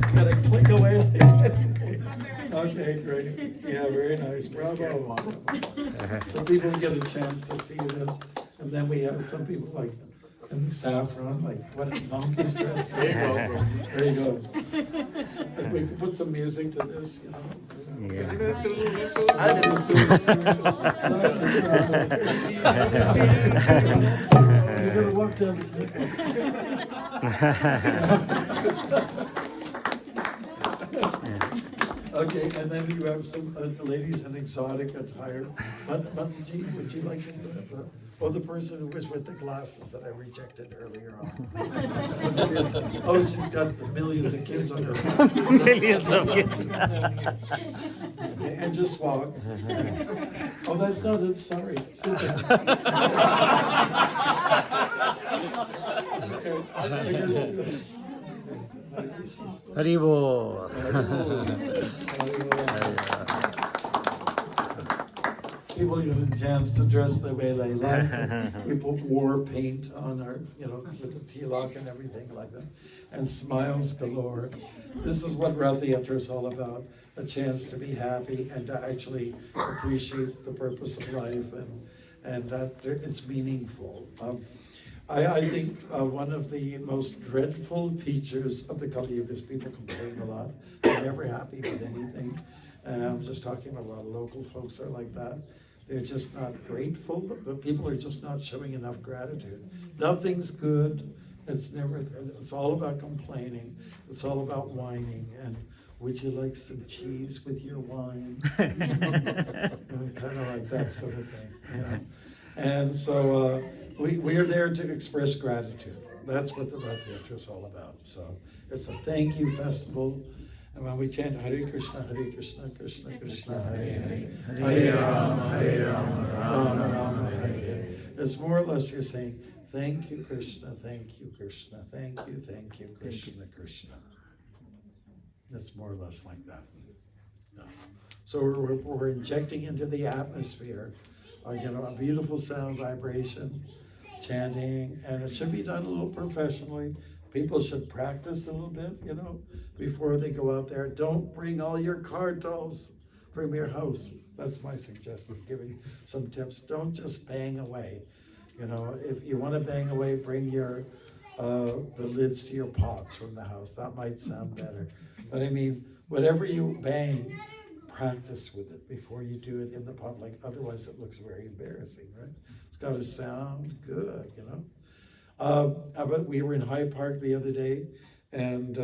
You got to click away. Okay, great. Yeah, very nice. Bravo. So people get a chance to see this, and then we have some people like in saffron, like what a monk is dressed. There you go. There you go. If we could put some music to this, you know. Yeah. You're gonna walk down Okay, and then you have some ladies in exotic attire. But would you like to do that? Or the person who was with the glasses that I rejected earlier on. Oh, she's got millions of kids on her. Millions of kids. Okay, and just walk. Oh, that's not it. Sorry. Sit down. Okay. Haribo. People get a chance to dress the way they like. We put war paint on our, you know, with the tilak and everything like that, and smiles galore. This is what Rath Yatra is all about, a chance to be happy and to actually appreciate the purpose of life, and that it's meaningful. I think one of the most dreadful features of the Kali Yuga is people complain a lot. They're never happy with anything. And I'm just talking about a lot of local folks are like that. They're just not grateful, but people are just not showing enough gratitude. Nothing's good. It's all about complaining. It's all about whining. And would you like some cheese with your wine? Kind of like that sort of thing, you know. And so we are there to express gratitude. That's what the Rath Yatra is all about. So it's a thank you festival. And when we chant Hare Krishna, Krishna Krishna, Hare Hare, Hare Rama, Rama Rama, Hare Hare. It's more or less you're saying, thank you, Krishna, thank you, Krishna, thank you, Krishna, Krishna. That's more or less like that. No. So we're injecting into the atmosphere, a beautiful sound vibration, chanting, and it should be done a little professionally. People should practice a little bit, before they go out there. Don't bring all your card dolls from your house. That's my suggestion, giving some tips. Don't just bang away. If you want to bang away, bring the lids to your pots from the house. That might sound better. But I mean, whatever you bang, practice with it before you do it in the public. Otherwise, it looks very embarrassing, right? It's got to sound good, But we were in Hyde Park the other day, and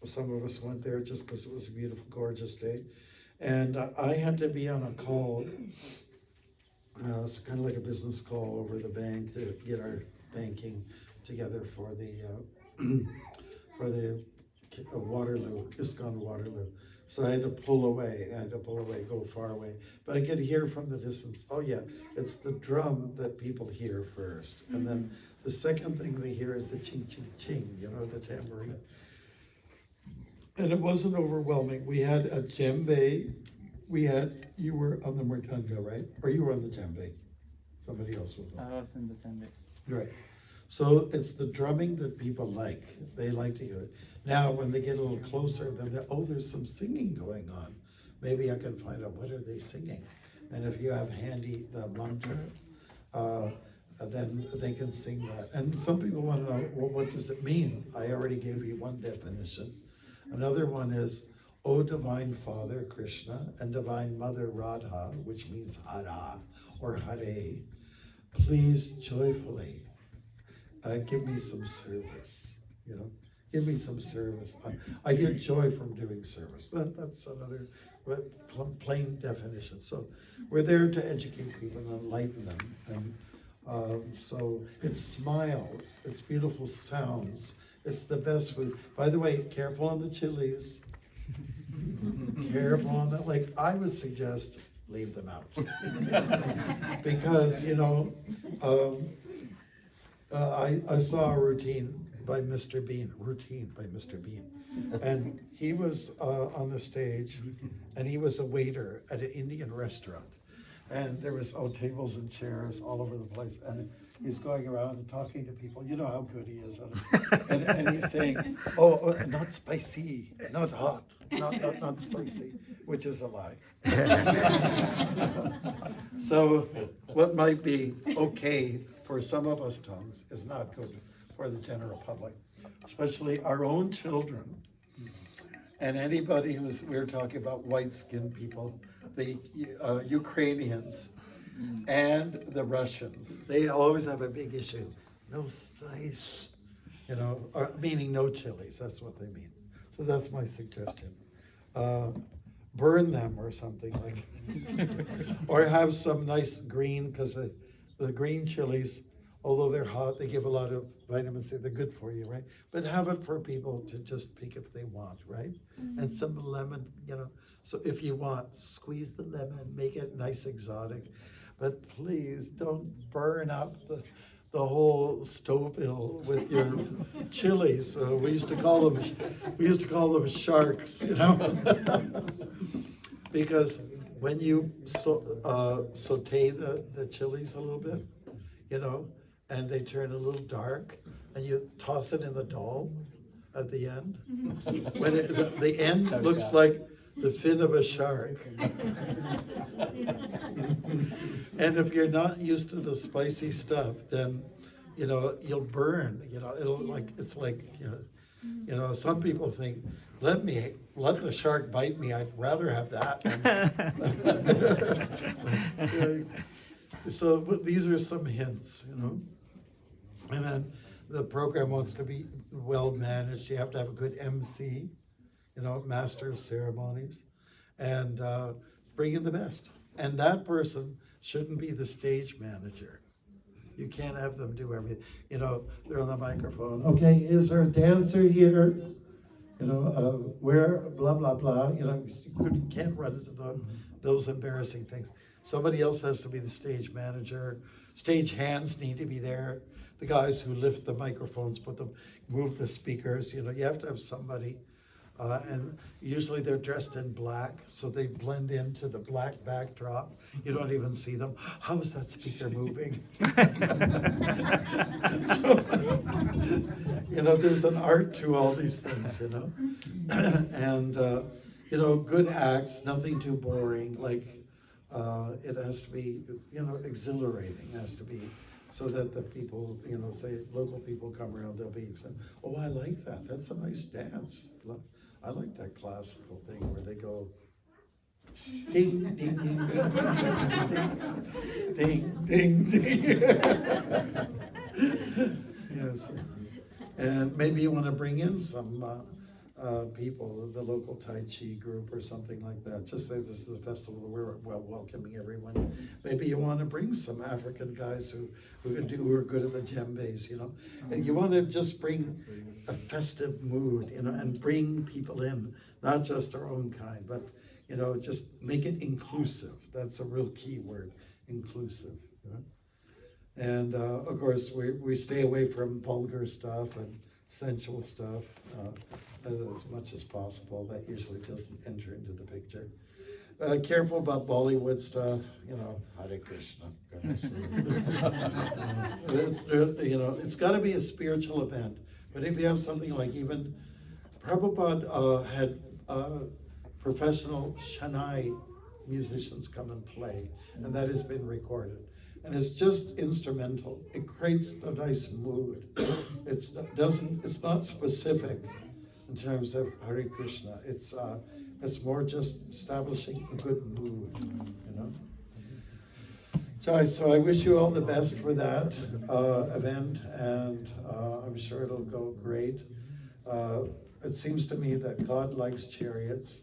some of us went there just because it was a beautiful, gorgeous day. And I had to be on a call. It's kind of like a business call over the bank to get our banking together for the Waterloo, ISKCON Waterloo. So I had to pull away, go far away. But I could hear from the distance, oh yeah, it's the drum that people hear first. And then the second thing they hear is the ching, ching, ching, the tambourine. And it wasn't overwhelming. We had a djembe. You were on the mridanga, right? Or you were on the djembe? Somebody else was on. I was in the djembe. Right. So it's the drumming that people like. They like to hear it. Now, when they get a little closer, then there's some singing going on. Maybe I can find out what are they singing. And if you have handy the mantra, then they can sing that. And some people want to know, well, what does it mean? I already gave you one definition. Another one is, O Divine Father Krishna and Divine Mother Radha, which means Hara or Hare, please joyfully give me some service, give me some service. I get joy from doing service. That's another plain definition. So we're there to educate people and enlighten them. And so it's smiles, it's beautiful sounds, it's the best food. By the way, careful on the chilies. Careful on that. Like, I would suggest leave them out. Because, I saw a routine by Mr. Bean. And he was on the stage, and he was a waiter at an Indian restaurant. And there was tables and chairs all over the place. And he's going around and talking to people. You know how good he is. And he's saying, oh, not spicy, not hot, not spicy, which is a lie. So what might be okay for some of us tongues is not good for the general public, especially our own children. And anybody we're talking about white-skinned people, the Ukrainians and the Russians, they always have a big issue. No spice, meaning no chilies, that's what they mean. So that's my suggestion. Burn them or something like that. Or have some nice green, because the green chilies, although they're hot, they give a lot of vitamin C, they're good for you, right? But have it for people to just pick if they want, right? And some lemon, so if you want, squeeze the lemon, make it nice exotic. But please don't burn up the whole Stouffville with your chilies. We used to call them sharks, because when you saute the chilies a little bit, and they turn a little dark, and you toss it in the dal at the end. When the end looks like the fin of a shark. And if you're not used to the spicy stuff, then you'll burn. You know, some people think, let the shark bite me, I'd rather have that. So, but these are some hints, you know. And then the program wants to be well managed. You have to have a good MC, you know, master of ceremonies, and bring in the best. And that person shouldn't be the stage manager. You can't have them do everything. You know, they're on the microphone. Okay, is there a dancer here? You know, where, blah, blah, blah. You know, you can't run into those embarrassing things. Somebody else has to be the stage manager. Stage hands need to be there. The guys who lift the microphones, move the speakers. You know, you have to have somebody. And usually they're dressed in black, so they blend into the black backdrop. You don't even see them. How is that speaker moving? So, you know, there's an art to all these things, you know. And, you know, good acts, nothing too boring. Like, it has to be, you know, exhilarating, has to be, so that the people, you know, say local people come around, they'll be saying, oh, I like that. That's a nice dance. I like that classical thing where they go ding, ding, ding, ding, ding, ding, ding. Yes. And maybe you want to bring in some people, the local Tai Chi group or something like that. Just say this is a festival, we're welcoming everyone. Maybe you want to bring some African guys who are good at the djembes, you know. And you want to just bring a festive mood, you know, and bring people in, not just our own kind, but, you know, just make it inclusive. That's a real key word, inclusive. You know? And of course, we stay away from vulgar stuff and sensual stuff as much as possible. That usually doesn't enter into the picture. Careful about Bollywood stuff, you know. Hare Krishna. It's, you know, it's got to be a spiritual event. But if you have something like even Prabhupada had professional Shanai musicians come and play, and that has been recorded. And it's just instrumental. It creates a nice mood. It's not specific in terms of Hare Krishna. It's more just establishing a good mood, you know. So I wish you all the best for that event, and I'm sure it'll go great. It seems to me that God likes chariots.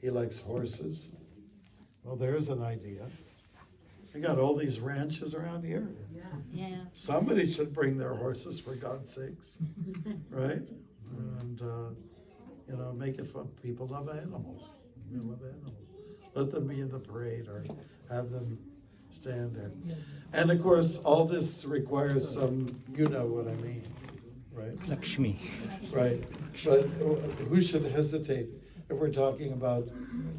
He likes horses. Well, there's an idea. We got all these ranches around here. Yeah. Somebody should bring their horses, for God's sakes, right? And, you know, make it fun. People love animals. They love animals. Let them be in the parade or have them stand there. And of course, all this requires some, you know what I mean, right? Lakshmi. Right. But who should hesitate if we're talking about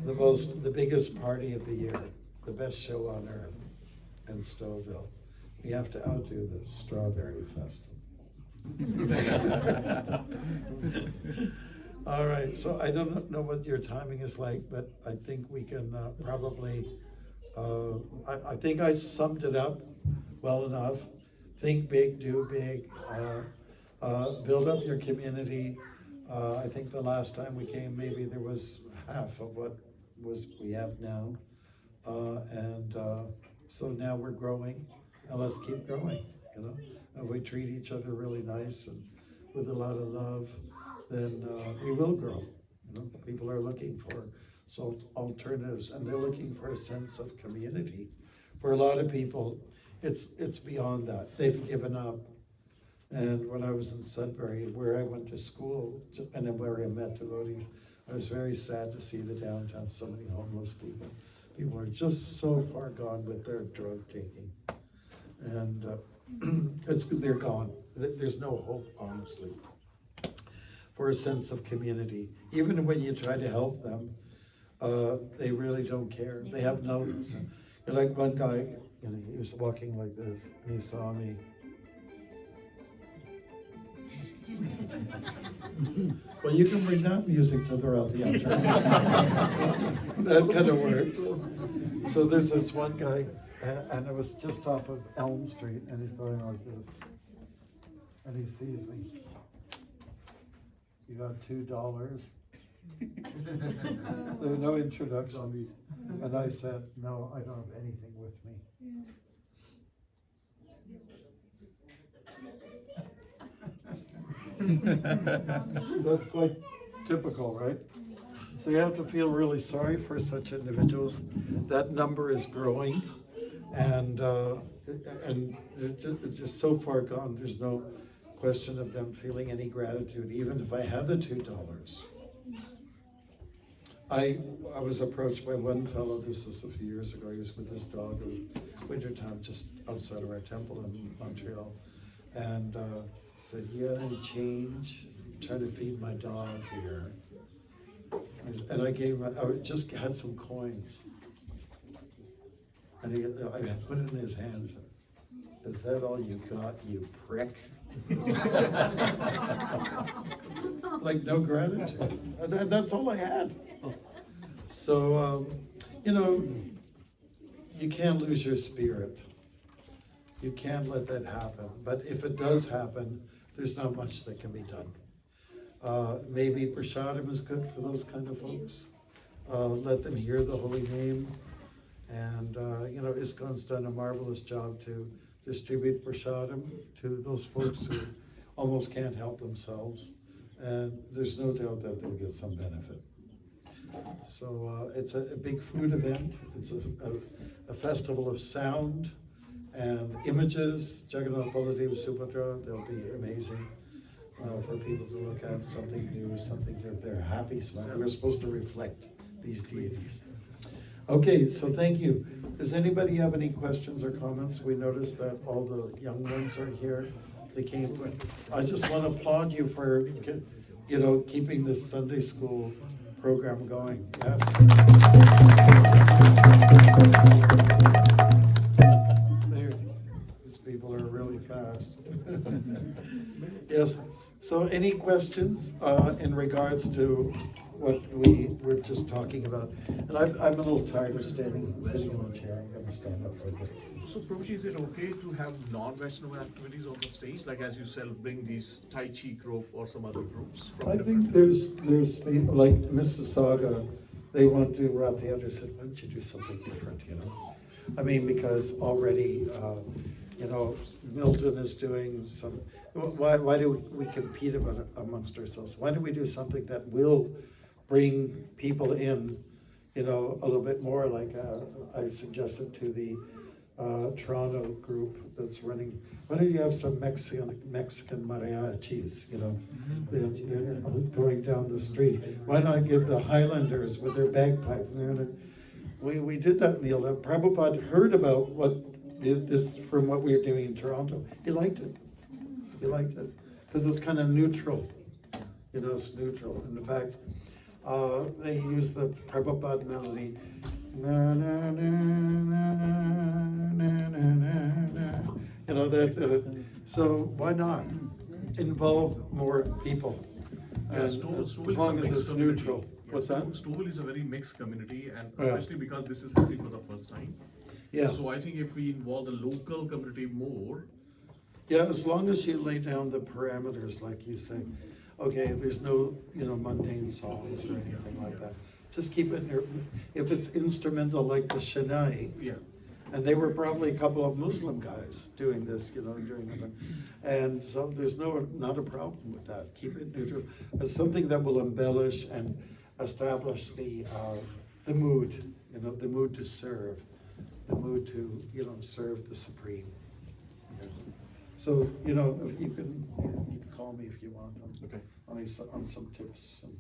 the biggest party of the year, the best show on earth in Stouffville? We have to outdo the Strawberry Festival. All right, so I don't know what your timing is like, but I think we can probably, I think I summed it up well enough. Think big, do big, build up your community. I think the last time we came, maybe there was half of what we have now. So now we're growing, and let's keep growing, you know. If we treat each other really nice and with a lot of love, then we will grow. You know, people are looking for alternatives, and they're looking for a sense of community. For a lot of people, it's beyond that. They've given up. And when I was in Sudbury, where I went to school, and where I met devotees, I was very sad to see the downtown, so many homeless people. People are just so far gone with their drug taking. And they're gone. There's no hope, honestly, for a sense of community. Even when you try to help them, they really don't care. They have no, like one guy, you know, he was walking like this, and he saw me. Well, you can bring that music to the Rathayatra. That kind of works. So there's this one guy, and it was just off of Elm Street, and he's going like this. And he sees me. You got $2. There were no introductions. And I said, no, I don't have anything with me. That's quite typical, right? So you have to feel really sorry for such individuals. That number is growing, and it's just so far gone. There's no question of them feeling any gratitude, even if I had the $2. I was approached by one fellow, this is a few years ago, he was with his dog, it was wintertime just outside of our temple in Montreal, and said, you got any change? I'm trying to feed my dog here. And I gave him, I just had some coins. And I put it in his hand and said, is that all you got, you prick? Like, no gratitude. That's all I had. So, you know, you can't lose your spirit. You can't let that happen. But if it does happen, there's not much that can be done. Maybe prasadam is good for those kind of folks. Let them hear the holy name. And, you know, ISKCON's done a marvelous job to distribute prasadam to those folks who almost can't help themselves. And there's no doubt that they'll get some benefit. So it's a big food event. It's a festival of sound and images. Jagannath Baladev Subhadra, they'll be amazing for people to look at, something new, something they're happy. So we're supposed to reflect these deities. Okay, so thank you. Does anybody have any questions or comments? We noticed that all the young ones are here. They came. I just want to applaud you for, you know, keeping this Sunday school program going. Yes. These people are really fast. Yes. So any questions in regards to what we were just talking about? And I'm a little tired of sitting in the chair. I'm going to stand up for a bit. So, Prabhuji, is it okay to have non-Vaishnava activities on the stage? Like, as you said, bring these Tai Chi group or some other groups? I think there's people like Mississauga, they want to do Rath Yatra. Said, why don't you do something different, you know? I mean, because already, you know, Milton is doing some, why do we compete amongst ourselves? Why don't we do something that will bring people in, you know, a little bit more, like I suggested to the Toronto group that's running. Why don't you have some Mexican mariachis, you know, they're going down the street? Why not get the Highlanders with their bagpipe? We did that in the 11th. Prabhupada heard about this from what we were doing in Toronto. He liked it. He liked it because it's kind of neutral. You know, it's neutral. And in fact, they use the Prabhupada melody. Na, na, na, na, na, na, na, na. You know that. So why not involve more people? And as long as it's neutral. What's that? Stouffville is a very mixed community, and especially because this is happening for the first time. Yeah. So I think if we involve the local community more. Yeah, as long as you lay down the parameters, like you say. Okay, there's no, you know, mundane songs or anything like that. Just keep it near, if it's instrumental like the Shania. Yeah. And they were probably a couple of Muslim guys doing this, you know, during the, and so there's not a problem with that. Keep it neutral. It's something that will embellish and establish the mood, you know, the mood to serve, the mood to, you know, serve the Supreme. You know. So, you know, you can call me if you want on some tips. And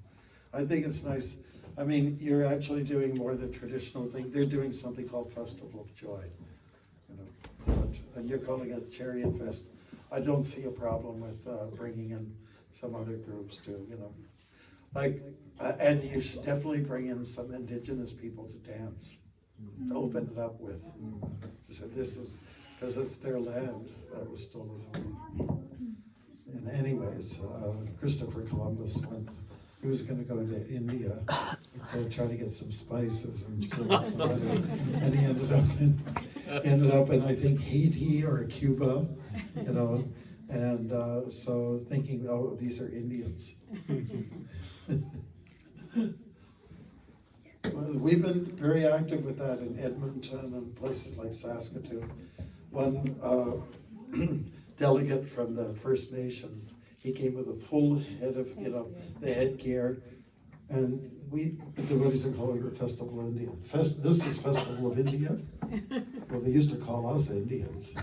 I think it's nice. I mean, you're actually doing more the traditional thing. They're doing something called Festival of Joy, you know, and you're calling it Chariot Fest. I don't see a problem with bringing in some other groups too, you know. Like, and you should definitely bring in some indigenous people to dance, to open it up with. So this is, because it's their land that was stolen away. And anyways, Christopher Columbus, when he was going to go to India to try to get some spices and silks, and he ended up in I think Haiti or Cuba, you know, And so thinking, oh, these are Indians. Well, we've been very active with that in Edmonton and places like Saskatoon. One delegate from the First Nations, he came with a full head of, the headgear. And the devotees are calling it Festival of India. This is Festival of India. Well, they used to call us Indians.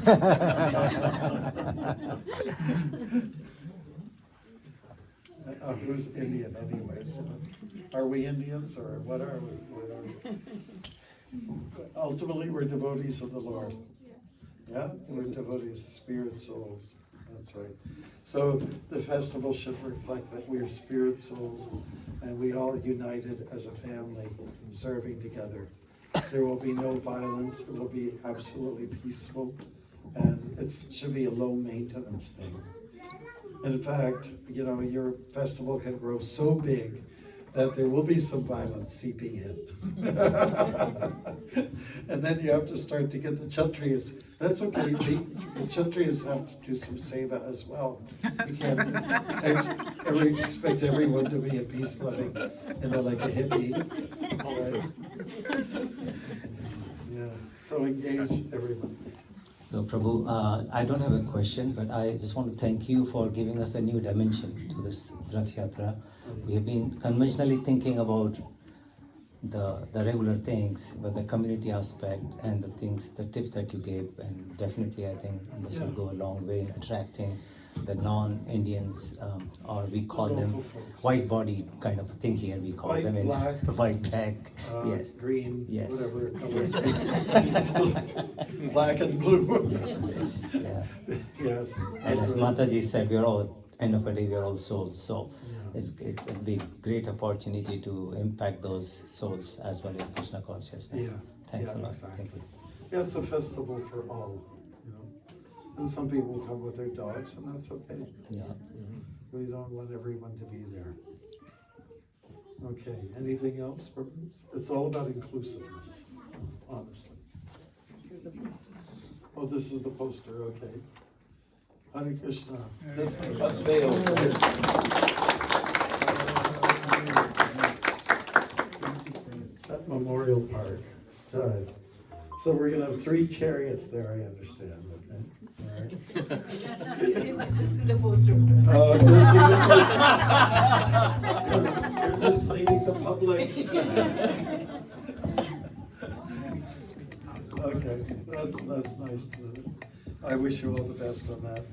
Who's Indian anyways? Are we Indians or what are we? Ultimately, we're devotees of the Lord. Yeah, we're devotees, spirit souls. That's right. So the festival should reflect that we are spirit souls and we all united as a family serving together. There will be no violence. It will be absolutely peaceful, and it should be a low maintenance thing. In fact, your festival can grow so big that there will be some violence seeping in. And then you have to start to get the Kshatriyas. That's okay, the Kshatriyas have to do some seva as well. You can't expect everyone to be a peace-loving, like a hippie. Right? Yeah, so engage everyone. So Prabhu, I don't have a question, but I just want to thank you for giving us a new dimension to this Rath Yatra. We have been conventionally thinking about the regular things, but the community aspect and the tips that you gave, and definitely I think this will go a long way in attracting the non-Indians, or we call them white body kind of thing here, we call White, them in black, white, black, yes. Green, Yes. whatever colors. Black and blue. Yeah. Yes. And that's as right. Mataji said, we're all, end of the day, we're all souls. So it would be a great opportunity to impact those souls as well in Krishna consciousness. Yeah. Thanks a lot. Exactly. Thank you. Yeah, it's a festival for all, And some people come with their dogs, and that's okay. Yeah. We don't want everyone to be there. Okay, anything else? It's all about inclusiveness, honestly. Oh, this is the poster, okay. Hare Krishna. This is unveiled. That Memorial Park. Right. So we're gonna have 3 chariots there, I understand, okay? All right. It's just in the poster. You're misleading the public. Okay, that's nice. I wish you all the best on that.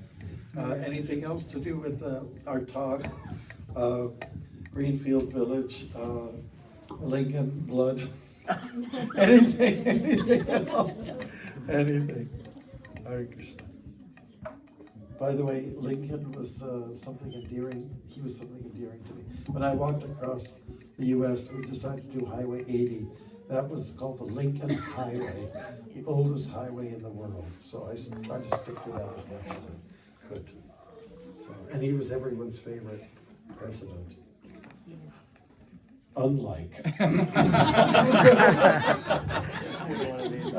Anything else to do with our talk? Greenfield Village, Lincoln, blood. Anything else? Anything. Hare Krishna. By the way, Lincoln was something endearing. He was something endearing to me. When I walked across the U.S., we decided to do Highway 80. That was called the Lincoln Highway, the oldest highway in the world. So I tried to stick to that as much as I could. So, and he was everyone's favorite president. Unlike. I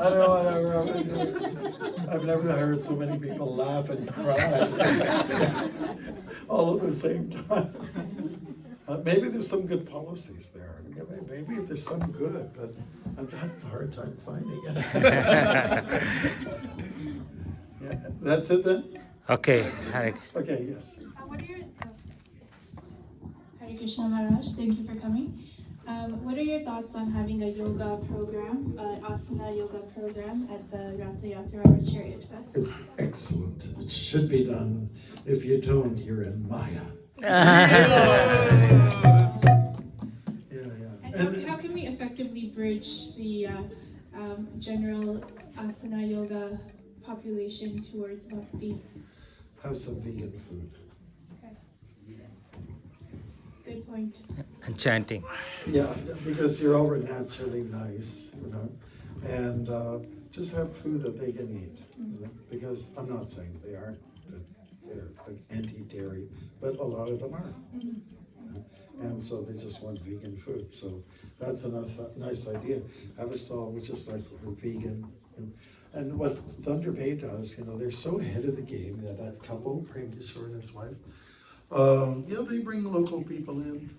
don't want to. I've never heard so many people laugh and cry all at the same time. Maybe there's some good policies there. Maybe there's some good, but I'm having a hard time finding it. Yeah, that's it then? Okay, Hare. Okay, yes. What are your Hare Krishna Maharaj, thank you for coming. What are your thoughts on having a yoga program, asana yoga program at the Ratha Yatra or Chariot Fest? It's excellent. It should be done. If you don't, you're in Maya. And how can we effectively bridge the general asana yoga population towards bhakti? Have some vegan food. Okay. Good point. And chanting. Yeah, because you're all naturally nice, and just have food that they can eat. Because I'm not saying they aren't, they're like anti-dairy, but a lot of them are. And so they just want vegan food. So that's a nice idea. Have a stall which is like for vegan. And what Thunder Bay does, they're so ahead of the game, that couple, Prem Kishore and his wife, they bring local people in,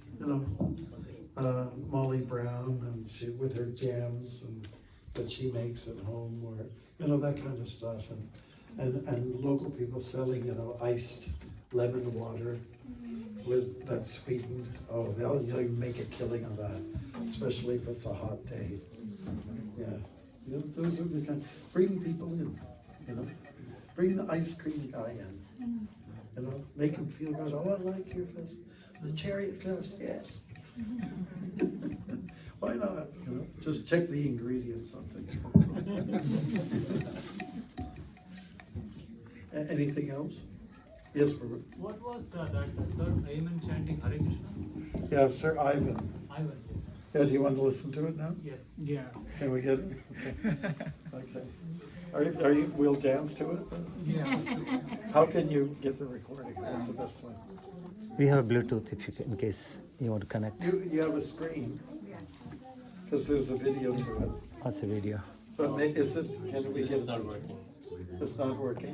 Molly Brown, and she, with her jams and that she makes at home, or, that kind of stuff, and local people selling, iced lemon water that's sweetened. Oh, they'll make a killing on that, especially if it's a hot day. Yeah. Those are the kind, bring people in, bring the ice cream guy in, make him feel good. Oh, I like your fest, the chariot fest, yes. Why not? Just check the ingredients on things. Anything else? Yes, Prabhu. What was that Sir Ayman chanting Hare Krishna? Yeah, Sir Ivan. Ivan, yes. Yeah, do you want to listen to it now? Yes. Yeah. Can we get it? Okay. Are you, we'll dance to it? Yeah. How can you get the recording? That's the best way. We have a Bluetooth if you can, in case you want to connect. You have a screen, because there's a video to it. What's the video? But can we get it? It's not working. It's not working?